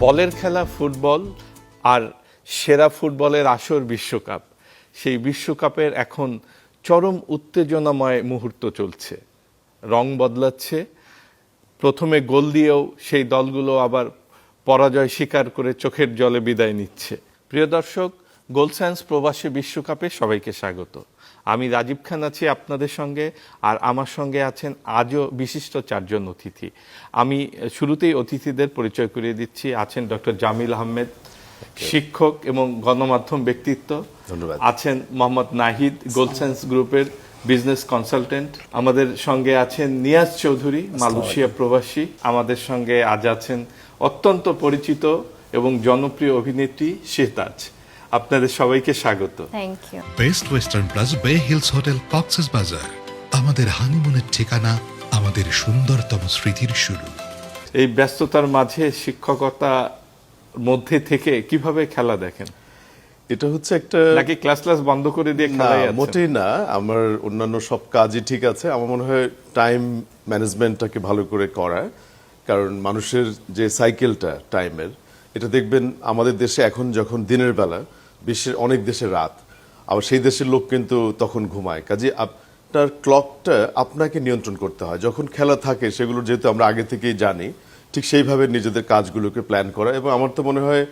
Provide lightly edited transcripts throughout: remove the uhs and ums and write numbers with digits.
বলের খেলা ফুটবল আর সেরা ফুটবলের আসর বিশ্বকাপ। সেই বিশ্বকাপের এখন চরম উত্তেজনাময় মুহূর্ত চলছে, রং বদলাচ্ছে। প্রথমে গোল দিয়েও সেই দলগুলো আবার পরাজয় স্বীকার করে চোখের জলে বিদায় নিচ্ছে। প্রিয় দর্শক, গোলসায়েন্স প্রবাসী বিশ্বকাপে সবাইকে স্বাগত। আমি রাজীব খান আছি আপনাদের সঙ্গে, আর আমার সঙ্গে আছেন আজও বিশিষ্ট চারজন অতিথি। আমি শুরুতেই অতিথিদের পরিচয় করিয়ে দিচ্ছি। আছেন ডক্টর জামিল আহমেদ, শিক্ষক এবং গণমাধ্যম ব্যক্তিত্ব। ধন্যবাদ। আছেন মোহাম্মদ নাহিদ, গোলসায়েন্স গ্রুপের বিজনেস কনসালটেন্ট। আমাদের সঙ্গে আছেন নিয়াজ চৌধুরী, মালয়েশিয়া প্রবাসী। আমাদের সঙ্গে আজ আছেন অত্যন্ত পরিচিত এবং জনপ্রিয় অভিনেত্রী শেহতাজ। আপনাদের সবাইকে স্বাগত। Thank you. Best western plus bay hills hotel Cox's Bazar, আমাদের হানিমুনের ঠিকানা, আমাদের সুন্দরতম স্মৃতির শুরু। এই ব্যস্ততার মাঝে শিক্ষকতা মধ্যে থেকে কিভাবে খেলা দেখেন? এটা হচ্ছে একটা নাকি ক্লাস বন্ধ করে দিয়ে না, খেলাই আছে? মোটেই না। আমার অন্যান্য সব কাজই ঠিক আছে। আমার মনে হয় টাইম ম্যানেজমেন্টটাকে ভালো করে করা, কারণ মানুষের যে সাইকেলটা টাইমের, এটা দেখবেন আমাদের দেশে এখন যখন দিনের বেলা, বিশ্বের অনেক দেশে রাত, আবার সেই দেশের লোক কিন্তু তখন ঘুমায়। কাজে আপনার ক্লকটা আপনাকে নিয়ন্ত্রণ করতে হয়। যখন খেলা থাকে সেগুলো যেহেতু আমরা আগে থেকেই জানি, ঠিক সেইভাবে নিজেদের কাজগুলোকে প্ল্যান করা। এবং আমার তো মনে হয়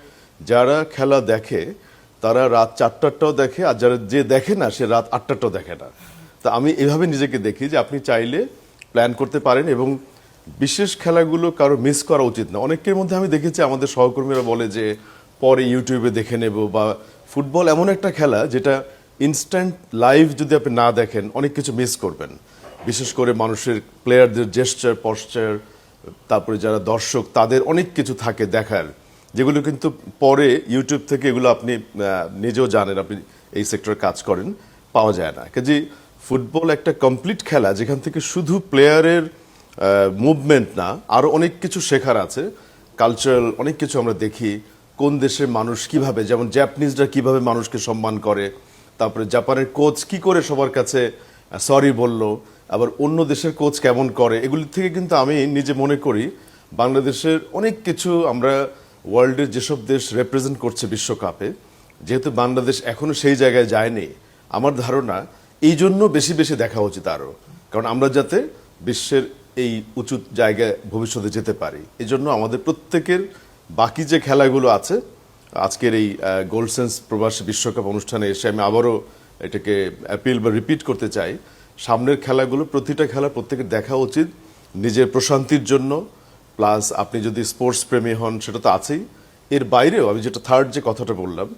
যারা খেলা দেখে তারা রাত 4টাটাও দেখে, আর যারা যে দেখে না সে রাত 8টাটাও দেখে না। তা আমি এভাবে নিজেকে দেখি যে আপনি চাইলে প্ল্যান করতে পারেন, এবং বিশেষ খেলাগুলো কারো মিস করা উচিত না। অনেকের মধ্যে আমি দেখেছি আমাদের সহকর্মীরা বলে যে পরে ইউটিউবে দেখে নেব, বা ফুটবল এমন একটা খেলা যেটা ইনস্ট্যান্ট লাইভ যদি আপনি না দেখেন অনেক কিছু মিস করবেন। বিশেষ করে মানুষের প্লেয়ারদের জেস্চার, পশ্চার, তারপরে যারা দর্শক তাদের অনেক কিছু থাকে দেখার, যেগুলো কিন্তু পরে ইউটিউব থেকে এগুলো আপনি নিজেও জানেন, আপনি এই সেক্টরে কাজ করেন, পাওয়া যায় না। কাজে ফুটবল একটা কমপ্লিট খেলা যেখান থেকে শুধু প্লেয়ারের মুভমেন্ট না, আরও অনেক কিছু শেখার আছে। কালচারাল অনেক কিছু আমরা দেখি, কোন দেশের মানুষ কিভাবে, যেমন জাপানিজরা কিভাবে মানুষকে সম্মান করে, তারপরে জাপানের কোচ কি করে সবার কাছে সরি বলল, আবার অন্য দেশের কোচ কেমন করে, এগুলি থেকে কিন্তু আমি নিজে মনে করি বাংলাদেশের অনেক কিছু, আমরা ওয়ার্ল্ডের যেসব দেশ রিপ্রেজেন্ট করছে বিশ্বকাপে, যেহেতু বাংলাদেশ এখনো সেই জায়গায় যায়নি, আমার ধারণা এই জন্য বেশি বেশি দেখা উচিত আরও, কারণ আমরা যাতে বিশ্বের এই উঁচু জায়গায় ভবিষ্যতে যেতে পারি। এই জন্য আমাদের প্রত্যেকের বাকি যে খেলাগুলো আছে, আজকের এই গোলসায়েন্স প্রবাসী বিশ্বকাপ অনুষ্ঠানে এসে আমি আবারও এটাকে অ্যাপিল বা রিপিট করতে চাই, সামনের খেলাগুলো প্রতিটা খেলা প্রত্যেকের দেখা উচিত নিজের প্রশান্তির জন্য। প্লাস আপনি যদি স্পোর্টস প্রেমী হন সেটা তো আছেই, এর বাইরেও আমি যেটা থার্ড যে কথাটা বললাম,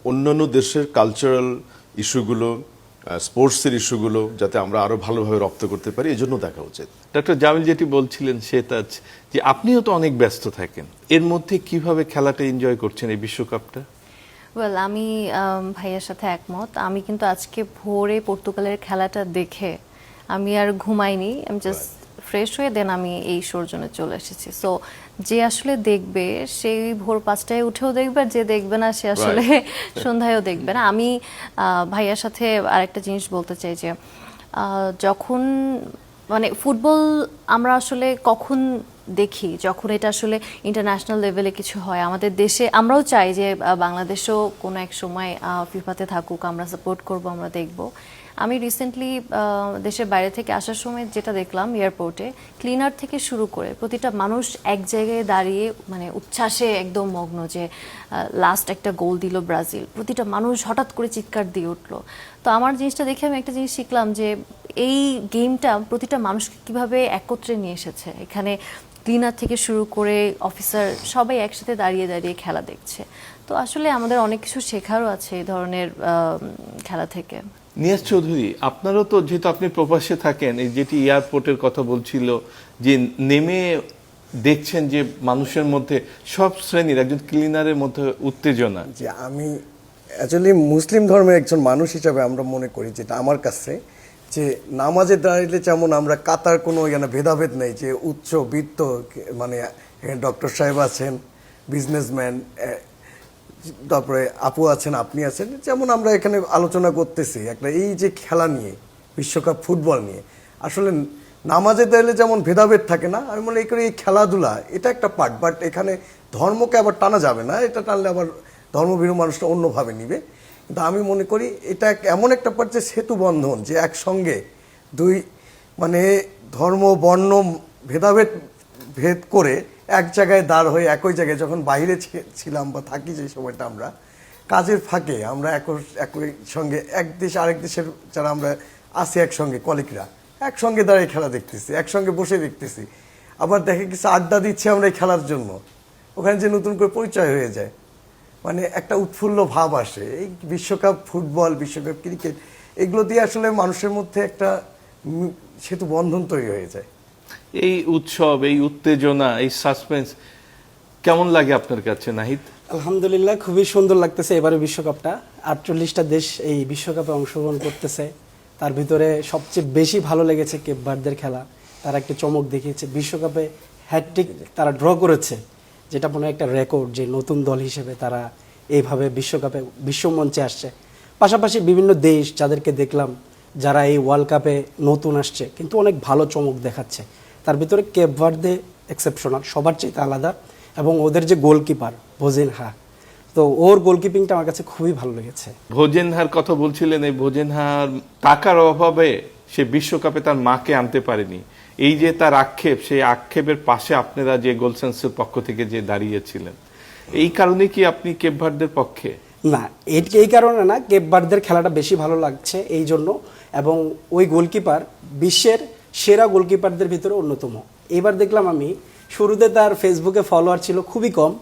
অন্যান্য দেশের কালচারাল ইস্যুগুলো, স্পোর্টসের ইস্যুগুলো যাতে আমরা আরো ভালোভাবে রপ্ত করতে পারি, এই জন্য দেখা উচিত। ডক্টর জামিল যেটি বলছিলেন শেহতাজ, যে আপনিও তো অনেক ব্যস্ত থাকেন, এর মধ্যে কিভাবে খেলাটা এনজয় করছেন এই বিশ্বকাপটা? ওয়েল, আমি ভাইয়ের সাথে একমত। আমি কিন্তু আজকে ভোরে পর্তুগালের খেলাটা দেখে আমি আর ঘুমাইনি, আমি জাস্ট ফ্রেশ হয়ে দেন আমি এই শোর জন্য চলে এসেছি। সো যে আসলে দেখবে সেই ভোর 5টায় উঠেও দেখবে, আর যে দেখবে না সে আসলে সন্ধ্যায়ও দেখবে না। আমি ভাইয়ার সাথে আরেকটা জিনিস বলতে চাই যে যখন মানে ফুটবল আমরা আসলে কখন দেখি, যখন এটা আসলে ইন্টারন্যাশনাল লেভেলে কিছু হয় আমাদের দেশে, আমরাও চাই যে বাংলাদেশও কোনো এক সময় ফিফাতে থাকুক, আমরা সাপোর্ট করব, আমরা দেখব। আমি রিসেন্টলি দেশের বাইরে থেকে আসার সময় যেটা দেখলাম, এয়ারপোর্টে ক্লিনার থেকে শুরু করে প্রতিটা মানুষ এক জায়গায় দাঁড়িয়ে মানে উচ্ছ্বাসে একদম মগ্ন, যে লাস্ট একটা গোল দিল ব্রাজিল, প্রতিটা মানুষ হঠাৎ করে চিৎকার দিয়ে উঠলো। তো আমার জিনিসটা দেখে আমি একটা জিনিস শিখলাম যে এই গেমটা প্রতিটা মানুষকে কিভাবে একত্রে নিয়ে এসেছে। এখানে ক্লিনার থেকে শুরু করে অফিসার সবাই একসাথে দাঁড়িয়ে দাঁড়িয়ে খেলা দেখছে। তো আসলে আমাদের অনেক কিছু শেখারও আছে এই ধরনের খেলা থেকে। নিয়াজ চৌধুরী, আপনারও তো, যেহেতু আপনি প্রবাসে থাকেন, এই যেটি এয়ারপোর্টের কথা বলছিল, যে নেমে দেখছেন যে মানুষের মধ্যে সব শ্রেণীর, একজন ক্লিনারের মধ্যে উত্তেজনা। যে আমি অ্যাকচুয়ালি মুসলিম ধর্মের একজন মানুষ হিসাবে আমরা মনে করি, যেটা আমার কাছে, যে নামাজে দাঁড়াইলে যেমন আমরা কাতার কোনো ভেদাভেদ নেই, যে উচ্চ বৃত্ত, মানে ডক্টর সাহেব আছেন, বিজনেসম্যান, তারপরে আপু আছেন, আপনি আছেন, যেমন আমরা এখানে আলোচনা করতেছি একটা এই যে খেলা নিয়ে, বিশ্বকাপ ফুটবল নিয়ে, আসলে নামাজের দাঁড়িয়ে যেমন ভেদাভেদ থাকে না, আমি মনে করি এই খেলাধুলা এটা একটা পার্ট, বাট এখানে ধর্মকে আবার টানা যাবে না, এটা টানলে আবার ধর্মভীরু মানুষটা অন্যভাবে নিবে। কিন্তু আমি মনে করি এটা এমন একটা পার্ট যে সেতু বন্ধন, যে একসঙ্গে দুই মানে ধর্ম বর্ণ ভেদাভেদ ভেদ করে এক জায়গায় দাঁড় হয়ে একই জায়গায়, যখন বাইরে ছিলাম বা থাকি যে সময়টা আমরা কাজের ফাঁকে আমরা একই সঙ্গে এক দেশ আরেক দেশের যারা আমরা আছি একসঙ্গে কলিগরা একসঙ্গে দাঁড়িয়ে খেলা দেখতেছি, একসঙ্গে বসে দেখতেছি, আবার দেখে কিছু আড্ডা দিচ্ছে আমরা এই খেলার জন্য, ওখানে যে নতুন করে পরিচয় হয়ে যায়, মানে একটা উৎফুল্ল ভাব আসে। এই বিশ্বকাপ ফুটবল, বিশ্বকাপ ক্রিকেট, এগুলো দিয়ে আসলে মানুষের মধ্যে একটা সেতু বন্ধন তৈরি হয়ে যায়। এই উৎসব, এই উত্তেজনা, এই সাসপেন্স কেমন লাগে আপনার কাছে নাহিদ? আলহামদুলিল্লাহ, খুবই সুন্দর লাগতেছে এবারে বিশ্বকাপটা। 48টা দেশ এই বিশ্বকাপে অংশগ্রহণ করতেছে, তার ভিতরে সবচেয়ে বেশি ভালো লেগেছে কেপ ভার্দের খেলা। তারা একটা চমক দেখিয়েছে, বিশ্বকাপে হ্যাটট্রিক তারা ড্র করেছে, যেটা মনে হয় একটা রেকর্ড, যে নতুন দল হিসেবে তারা এইভাবে বিশ্বকাপে বিশ্বমঞ্চে আসছে। পাশাপাশি বিভিন্ন দেশ যাদেরকে দেখলাম যারা এই ওয়ার্ল্ড কাপে নতুন আসছে কিন্তু অনেক ভালো চমক দেখাচ্ছে, তার ভিতরে কেপ ভার্দে এক্সেপশনাল, সবার চাইতে আলাদা। এবং ওদের যে গোলকিপার ভোজেনহা, তো ওর গোলকিপিংটা আমার কাছে খুবই ভালো লেগেছে। ভোজেনহার কথা বলছিলেন, এই ভোজেনহার টাকার অভাবে সে বিশ্বকাপে তার মাকে আনতে পারেনি, এই যে তার আক্ষেপ, সেই আক্ষেপের পাশে আপনারা যে গোলসেন্সের পক্ষ থেকে যে দাঁড়িয়েছিলেন, এই কারণে কি আপনি কেপ ভার্দের পক্ষে? না, এই কারণে না, কেপ ভার্দের খেলাটা বেশি ভালো লাগছে এই জন্য। এবং ওই গোলকিপার বিশ্বের সেরা গোলকিপারদের ভিতরে অন্যতম। এবার দেখলাম আমি, শুরুতে তার ফেসবুকে ফলোয়ার ছিল খুবই কম,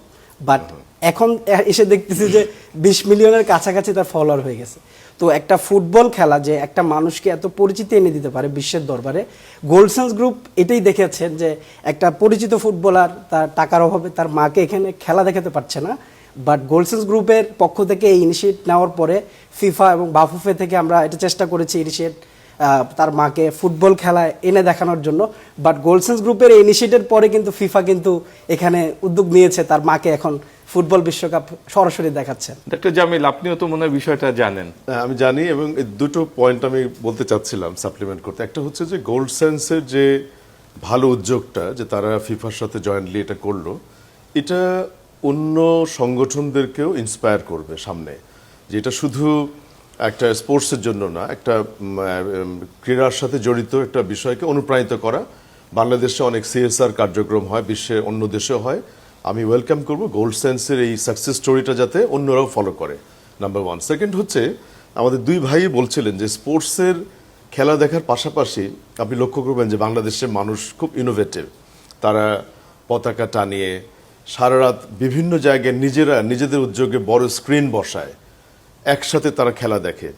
বাট এখন এসে দেখতেছি যে 20 মিলিয়নের কাছাকাছি তার ফলোয়ার হয়ে গেছে। তো একটা ফুটবল খেলা যে একটা মানুষকে এত পরিচিতি এনে দিতে পারে বিশ্বের দরবারে, গোলসেন্স গ্রুপ এটাই দেখেছেন যে একটা পরিচিত ফুটবলার তার টাকার অভাবে তার মাকে এখানে খেলা দেখাতে পারছে না, বাট গোলসেন্স গ্রুপের পক্ষ থেকে এই ইনিশিয়েট নেওয়ার পরে ফিফা এবং বাফুফে থেকে আমরা এটা চেষ্টা করেছি ইনিশিয়েট তার মাকে ফুটবল খেলায় এনে দেখানোর জন্য। বাট গোলসেন্স গ্রুপের এই ইনিশিয়েটের পরে কিন্তু ফিফা কিন্তু এখানে উদ্যোগ নিয়েছে, তার মাকে এখন ফুটবল বিশ্বকাপ সরাসরি দেখাচ্ছে। ডক্টর জামিল, আপনিও তো মনে হয় বিষয়টা জানেন। আমি জানি, এবং এই দুটো পয়েন্ট আমি বলতে চাচ্ছিলাম সাপ্লিমেন্ট করতে। একটা হচ্ছে যে গোল্ড সেন্সের যে ভালো উদ্যোগটা, যে তারা ফিফার সাথে জয়েন্টলি এটা করলো, এটা অন্য সংগঠনদেরকেও ইন্সপায়ার করবে সামনে, যে এটা শুধু একটা স্পোর্টসের জন্য না, একটা ক্রীড়ার সাথে জড়িত একটা বিষয়কে অনুপ্রাণিত করা। বাংলাদেশে অনেক সিএসআর কার্যক্রম হয়, বিশ্বের অন্য দেশেও হয়। আমি ওয়েলকাম করব গোল্ড সেন্সের এই সাকসেস স্টোরিটা যাতে অন্যরাও ফলো করে, নাম্বার ওয়ান। সেকেন্ড হচ্ছে, আমাদের দুই ভাই বলছিলেন যে স্পোর্টসের খেলা দেখার পাশাপাশি আপনি লক্ষ্য করবেন যে বাংলাদেশের মানুষ খুব ইনোভেটিভ। তারা পতাকা টানিয়ে সারা রাত বিভিন্ন জায়গায় নিজেদের উদ্যোগে বড় স্ক্রিন বসায়, একসাথে তারা খেলা দেখে।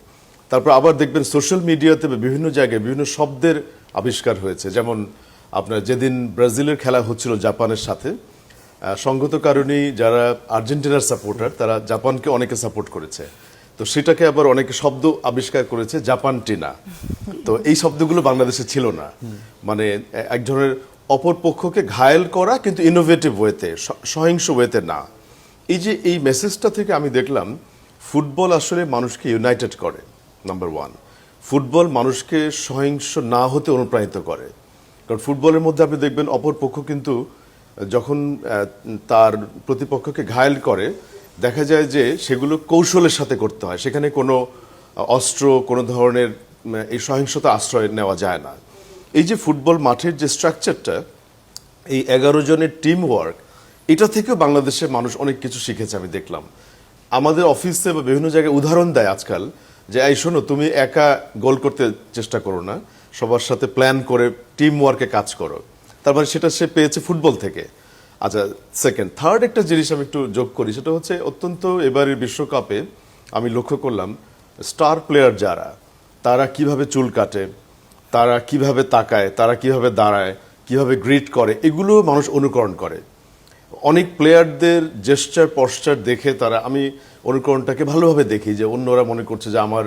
তারপর আবার দেখবেন সোশ্যাল মিডিয়াতে বিভিন্ন জায়গায় বিভিন্ন শব্দের আবিষ্কার হয়েছে। যেমন আপনার যেদিন ব্রাজিলের খেলা হচ্ছিল জাপানের সাথে, সঙ্গত কারণেই যারা আর্জেন্টিনার সাপোর্টার তারা জাপানকে অনেকে সাপোর্ট করেছে, তো সেটাকে আবার অনেকে শব্দ আবিষ্কার করেছে জাপানটিনা। তো এই শব্দগুলো বাংলাদেশে ছিল না, মানে এক ধরনের অপর পক্ষকে ঘায়েল করা, কিন্তু ইনোভেটিভ ওয়েতে, সহিংস ওয়েতে না। এই মেসেজটা থেকে আমি দেখলাম ফুটবল আসলে মানুষকে ইউনাইটেড করে, নাম্বার ওয়ান। ফুটবল মানুষকে সহিংস না হতে অনুপ্রাণিত করে, কারণ ফুটবলের মধ্যে আপনি দেখবেন অপর পক্ষ কিন্তু যখন তার প্রতিপক্ষকে ঘায়েল করে, দেখা যায় যে সেগুলো কৌশলের সাথে করতে হয়, সেখানে কোনো অস্ত্র, কোনো ধরনের এই সহিংসতা আশ্রয় নেওয়া যায় না। এই যে ফুটবল মাঠের যে স্ট্রাকচারটা, এই 11 জনের টিম ওয়ার্ক, এটা থেকেও বাংলাদেশের মানুষ অনেক কিছু শিখেছে। আমি দেখলাম আমাদের অফিসে বা বিভিন্ন জায়গায় উদাহরণ দেয় আজকাল, যে এই শোনো, তুমি একা গোল করতে চেষ্টা করো না, সবার সাথে প্ল্যান করে টিম ওয়ার্কে কাজ করো। তারপরে সেটা সে পেয়েছে ফুটবল থেকে। আচ্ছা, সেকেন্ড থার্ড একটা জিনিস আমি একটু যোগ করি, সেটা হচ্ছে অত্যন্ত এবারের বিশ্বকাপে আমি লক্ষ্য করলাম স্টার প্লেয়ার যারা, তারা কিভাবে চুল কাটে, তারা কিভাবে তাকায়, তারা কিভাবে দাঁড়ায়, কিভাবে গ্রিট করে, এগুলো মানুষ অনুকরণ করে। অনেক প্লেয়ারদের জেস্টার পশ্চার দেখে তারা, আমি অনুকরণটাকে ভালোভাবে দেখি, যে অন্যরা মনে করছে যে আমার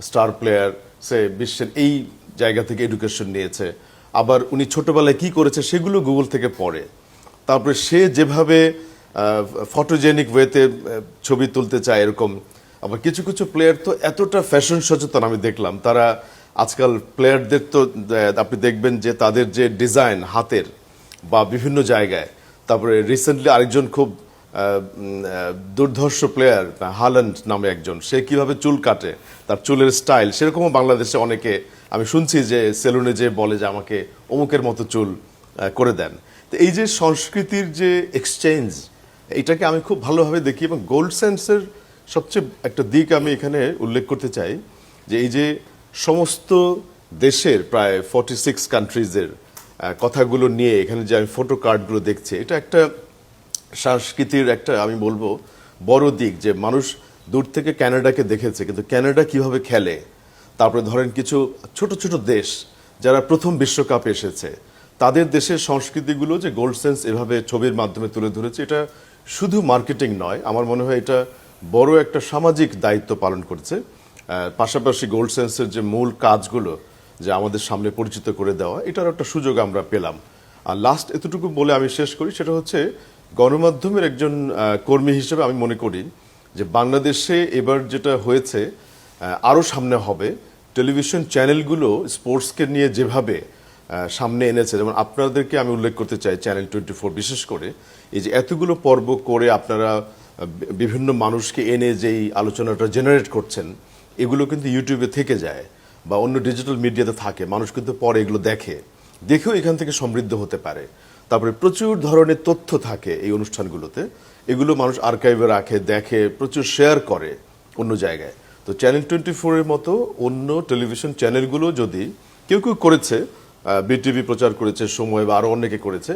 স্টার প্লেয়ার সে বিশ্বের এই জায়গা থেকে এডুকেশন নিয়েছে, আবার উনি ছোটবেলায় কি করেছে সেগুলো গুগল থেকে পড়ে। তারপরে সে যেভাবে ফটোজেনিক ওয়েতে ছবি তুলতে চায় এরকম। আবার কিছু কিছু প্লেয়ার তো এতটা ফ্যাশন সচেতন, আমি দেখলাম তারা আজকাল প্লেয়ারদের তো আপনি দেখবেন যে তাদের যে ডিজাইন হাতের বা বিভিন্ন জায়গায়, তারপরে রিসেন্টলি আরেকজন খুব দুর্ধর্ষ প্লেয়ার হাল্যান্ড নামে একজন, সে কিভাবে চুল কাটে, তার চুলের স্টাইল, সেরকমও বাংলাদেশে অনেকে আমি শুনছি যে সেলুনে যে বলে যে আমাকে অমুকের মতো চুল করে দেন। তো এই যে সংস্কৃতির যে এক্সচেঞ্জ, এটাকে আমি খুব ভালোভাবে দেখি। এবং গোল্ড সেন্সের সবচেয়ে একটা দিক আমি এখানে উল্লেখ করতে চাই যে এই যে সমস্ত দেশের প্রায় 46 কান্ট্রিজের কথাগুলো নিয়ে এখানে যে আমি ফটো কার্ডগুলো দেখছি, এটা একটা সংস্কৃতির একটা আমি বলবো বড় দিক, যে মানুষ দূর থেকে কানাডাকে দেখেছে, কিন্তু কানাডা কিভাবে খেলে, তারপরে ধরেন কিছু ছোট ছোট দেশ যারা প্রথম বিশ্বকাপে এসেছে, তাদের দেশের সংস্কৃতিগুলো যে গোল্ড সেন্স এভাবে ছবির মাধ্যমে তুলে ধরেছে, এটা শুধু মার্কেটিং নয়, আমার মনে হয় এটা বড় একটা সামাজিক দায়িত্ব পালন করছে। পাশাপাশি গোল্ড সেন্সের যে মূল কাজগুলো যে আমাদের সামনে পরিচিত করে দেওয়া, এটার একটা সুযোগ আমরা পেলাম। আর লাস্ট এতটুকু বলে আমি শেষ করি, সেটা হচ্ছে গণমাধ্যমের একজন কর্মী হিসেবে আমি মনে করি যে বাংলাদেশে এবার যেটা হয়েছে আরও সামনে হবে। টেলিভিশন চ্যানেলগুলো স্পোর্টসকে নিয়ে যেভাবে সামনে এনেছে, যেমন আপনাদেরকে আমি উল্লেখ করতে চাই, চ্যানেল 24 বিশেষ করে এই যে এতগুলো পর্ব করে আপনারা বিভিন্ন মানুষকে এনে যেই আলোচনাটা জেনারেট করছেন, এগুলো কিন্তু ইউটিউবে থেকে যায় বা অন্য ডিজিটাল মিডিয়াতে থাকে, মানুষ কিন্তু পরে এগুলো দেখেও এখান থেকে সমৃদ্ধ হতে পারে। তারপরে প্রচুর ধরনের তথ্য থাকে এই অনুষ্ঠানগুলোতে, এগুলো মানুষ আর্কাইভে রাখে, দেখে, প্রচুর শেয়ার করে অন্য জায়গায়। তো চ্যানেল 24 এর মতো অন্য টেলিভিশন চ্যানেলগুলো যদি কেউ করেছে, বিটিভি প্রচার করেছে, সময় বা আরো অনেকে করেছে,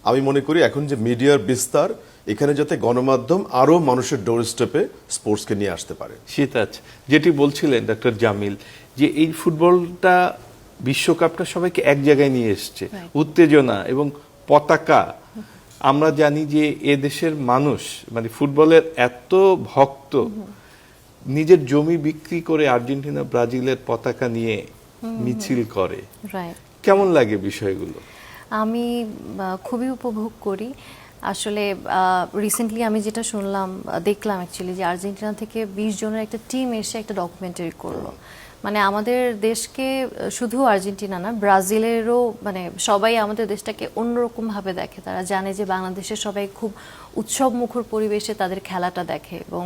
আমি মনে করি এখন যে মিডিয়ার বিস্তার, এখানে যাতে গণমাধ্যম আরো মানুষের ডোর স্টেপে স্পোর্টসকে নিয়ে আসতে পারে। শীতাজ, যেটি বলছিলেন ডক্টর জামিল, যে এই ফুটবলটা বিশ্বকাপটা সবাইকে এক জায়গায় নিয়ে এসছে, উত্তেজনা এবং পতাকা। আমরা জানি যে এ দেশের মানুষ মানে ফুটবলের এত ভক্ত, নিজের জমি বিক্রি করে আর্জেন্টিনা ব্রাজিলের পতাকা নিয়ে মিছিল করে। কেমন লাগে বিষয়গুলো? আমি খুবই উপভোগ করি। আসলে রিসেন্টলি আমি যেটা দেখলাম অ্যাকচুয়ালি, যে আর্জেন্টিনা থেকে 20 জনের একটা টিম এসে একটা ডকুমেন্টারি করলো। মানে আমাদের দেশকে, শুধু আর্জেন্টিনা না, ব্রাজিলেরও, মানে সবাই আমাদের দেশটাকে অন্যরকম ভাবে দেখে। তারা জানে যে বাংলাদেশের সবাই খুব উৎসব মুখর পরিবেশে তাদের খেলাটা দেখে। এবং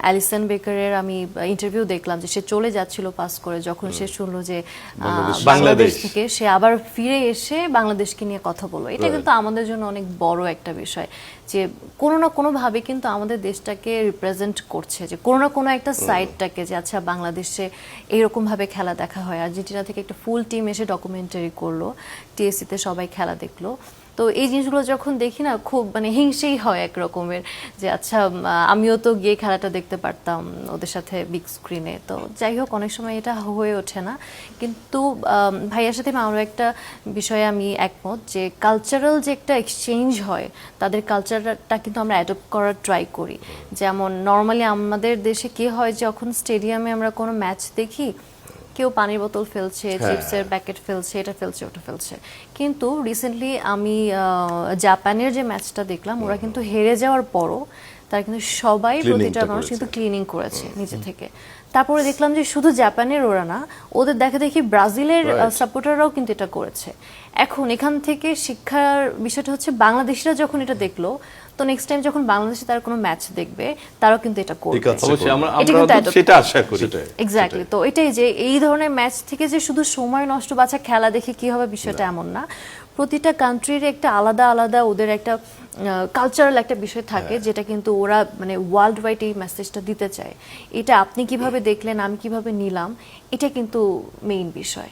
অ্যালিসন বেকারের আমি ইন্টারভিউ দেখলাম যে সে চলে যাচ্ছিল পাস করে, যখন সে শুনলো যে বাংলাদেশ থেকে, সে আবার ফিরে এসে বাংলাদেশকে নিয়ে কথা বললো। এটা কিন্তু আমাদের জন্য অনেক বড় একটা বিষয়, যে কোনো না কোনো ভাবে কিন্তু আমাদের দেশটাকে রিপ্রেজেন্ট করছে, যে কোনো না কোনো একটা সাইডটাকে, যে আচ্ছা বাংলাদেশে এইরকম ভাবে খেলা দেখা হয়। আর্জেন্টিনা থেকে একটা ফুল টিম এসে ডকুমেন্টারি করলো, টিএসসিতে সবাই খেলা দেখলো। তো এই জিনিসগুলো যখন দেখি না, খুব মানে হিংসেই হয় এক রকমের, যে আচ্ছা আমিও তো গিয়ে খেলাটা দেখতে পারতাম ওদের সাথে বিগ স্ক্রিনে। তো যাই হোক, অনেক সময় এটা হয়ে ওঠে না। কিন্তু ভাইয়ার সাথে আরও একটা বিষয়ে আমি একমত, যে কালচারাল যে একটা এক্সচেঞ্জ হয়, তাদের কালচারটা কিন্তু আমরা অ্যাডপ্ট করার ট্রাই করি। যেমন নর্মালি আমাদের দেশে কি হয়, যখন স্টেডিয়ামে আমরা কোনো ম্যাচ দেখি, কেউ পানির বোতল ফেলছে, চিপসের প্যাকেট ফেলছে, এটা ফেলছে, ওটা ফেলছে। কিন্তু রিসেন্টলি আমি জাপানের যে ম্যাচটা দেখলাম, ওরা কিন্তু হেরে যাওয়ার পরও তারা কিন্তু সবাই, প্রতিটা মানুষ কিন্তু ক্লিনিং করেছে নিজে থেকে। তারপরে দেখলাম যে শুধু জাপানের ওরা না, ওদের দেখা দেখি ব্রাজিলের সাপোর্টাররাও কিন্তু এটা করেছে। এখন এখান থেকে শিক্ষার বিষয়টা হচ্ছে, বাংলাদেশিরা যখন এটা দেখলো, তো নেক্সট টাইম যখন বাংলাদেশে তারা কোনো ম্যাচ দেখবে, তারাও কিন্তু এটা করবে। সেটা আশা করি। এক্স্যাক্টলি। তো এটাই যে এই ধরনের ম্যাচ থেকে যে শুধু সময় নষ্ট, বাচ্চা খেলা দেখে কি হবে বিষয়টা এমন না। প্রতিটা কান্ট্রির একটা আলাদা আলাদা ওদের একটা কালচারাল একটা বিষয় থাকে, যেটা কিন্তু ওরা মানে ওয়ার্ল্ড ওয়াইড এই মেসেজটা দিতে চায়। এটা আপনি কিভাবে দেখলেন, আমি কিভাবে নিলাম, এটা কিন্তু মেইন বিষয়।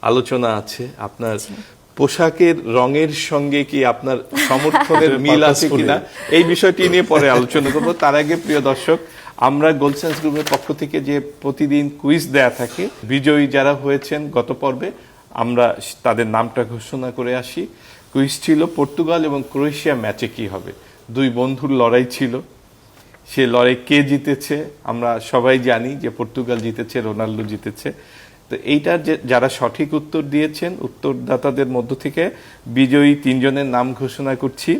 আলোচনা আছে আপনার পোশাকের রঙের সঙ্গে কি আপনার সমর্থনের মিল আছে কিনা, এই বিষয়টি নিয়ে পরে আলোচনা করব। তার আগে প্রিয় দর্শক, আমরা গোল্ড সেন্স গ্রুপের পক্ষ থেকে যে প্রতিদিন কুইজ দেয়া থাকে, বিজয়ী যারা হয়েছেন গত পর্বে, আমরা তাদের নামটা ঘোষণা করে আসি। কুইজ ছিল পর্তুগাল এবং ক্রোয়েশিয়া ম্যাচে কি হবে। দুই বন্ধুর লড়াই ছিল, সে লড়াই কে জিতেছে আমরা সবাই জানি যে পর্তুগাল জিতেছে, রোনাল্ডো জিতেছে। তো এইটার যারা সঠিক উত্তর দিয়েছেন, উত্তরদাতাদের মধ্য থেকে বিজয়ী 3 জনের নাম ঘোষণা করছি।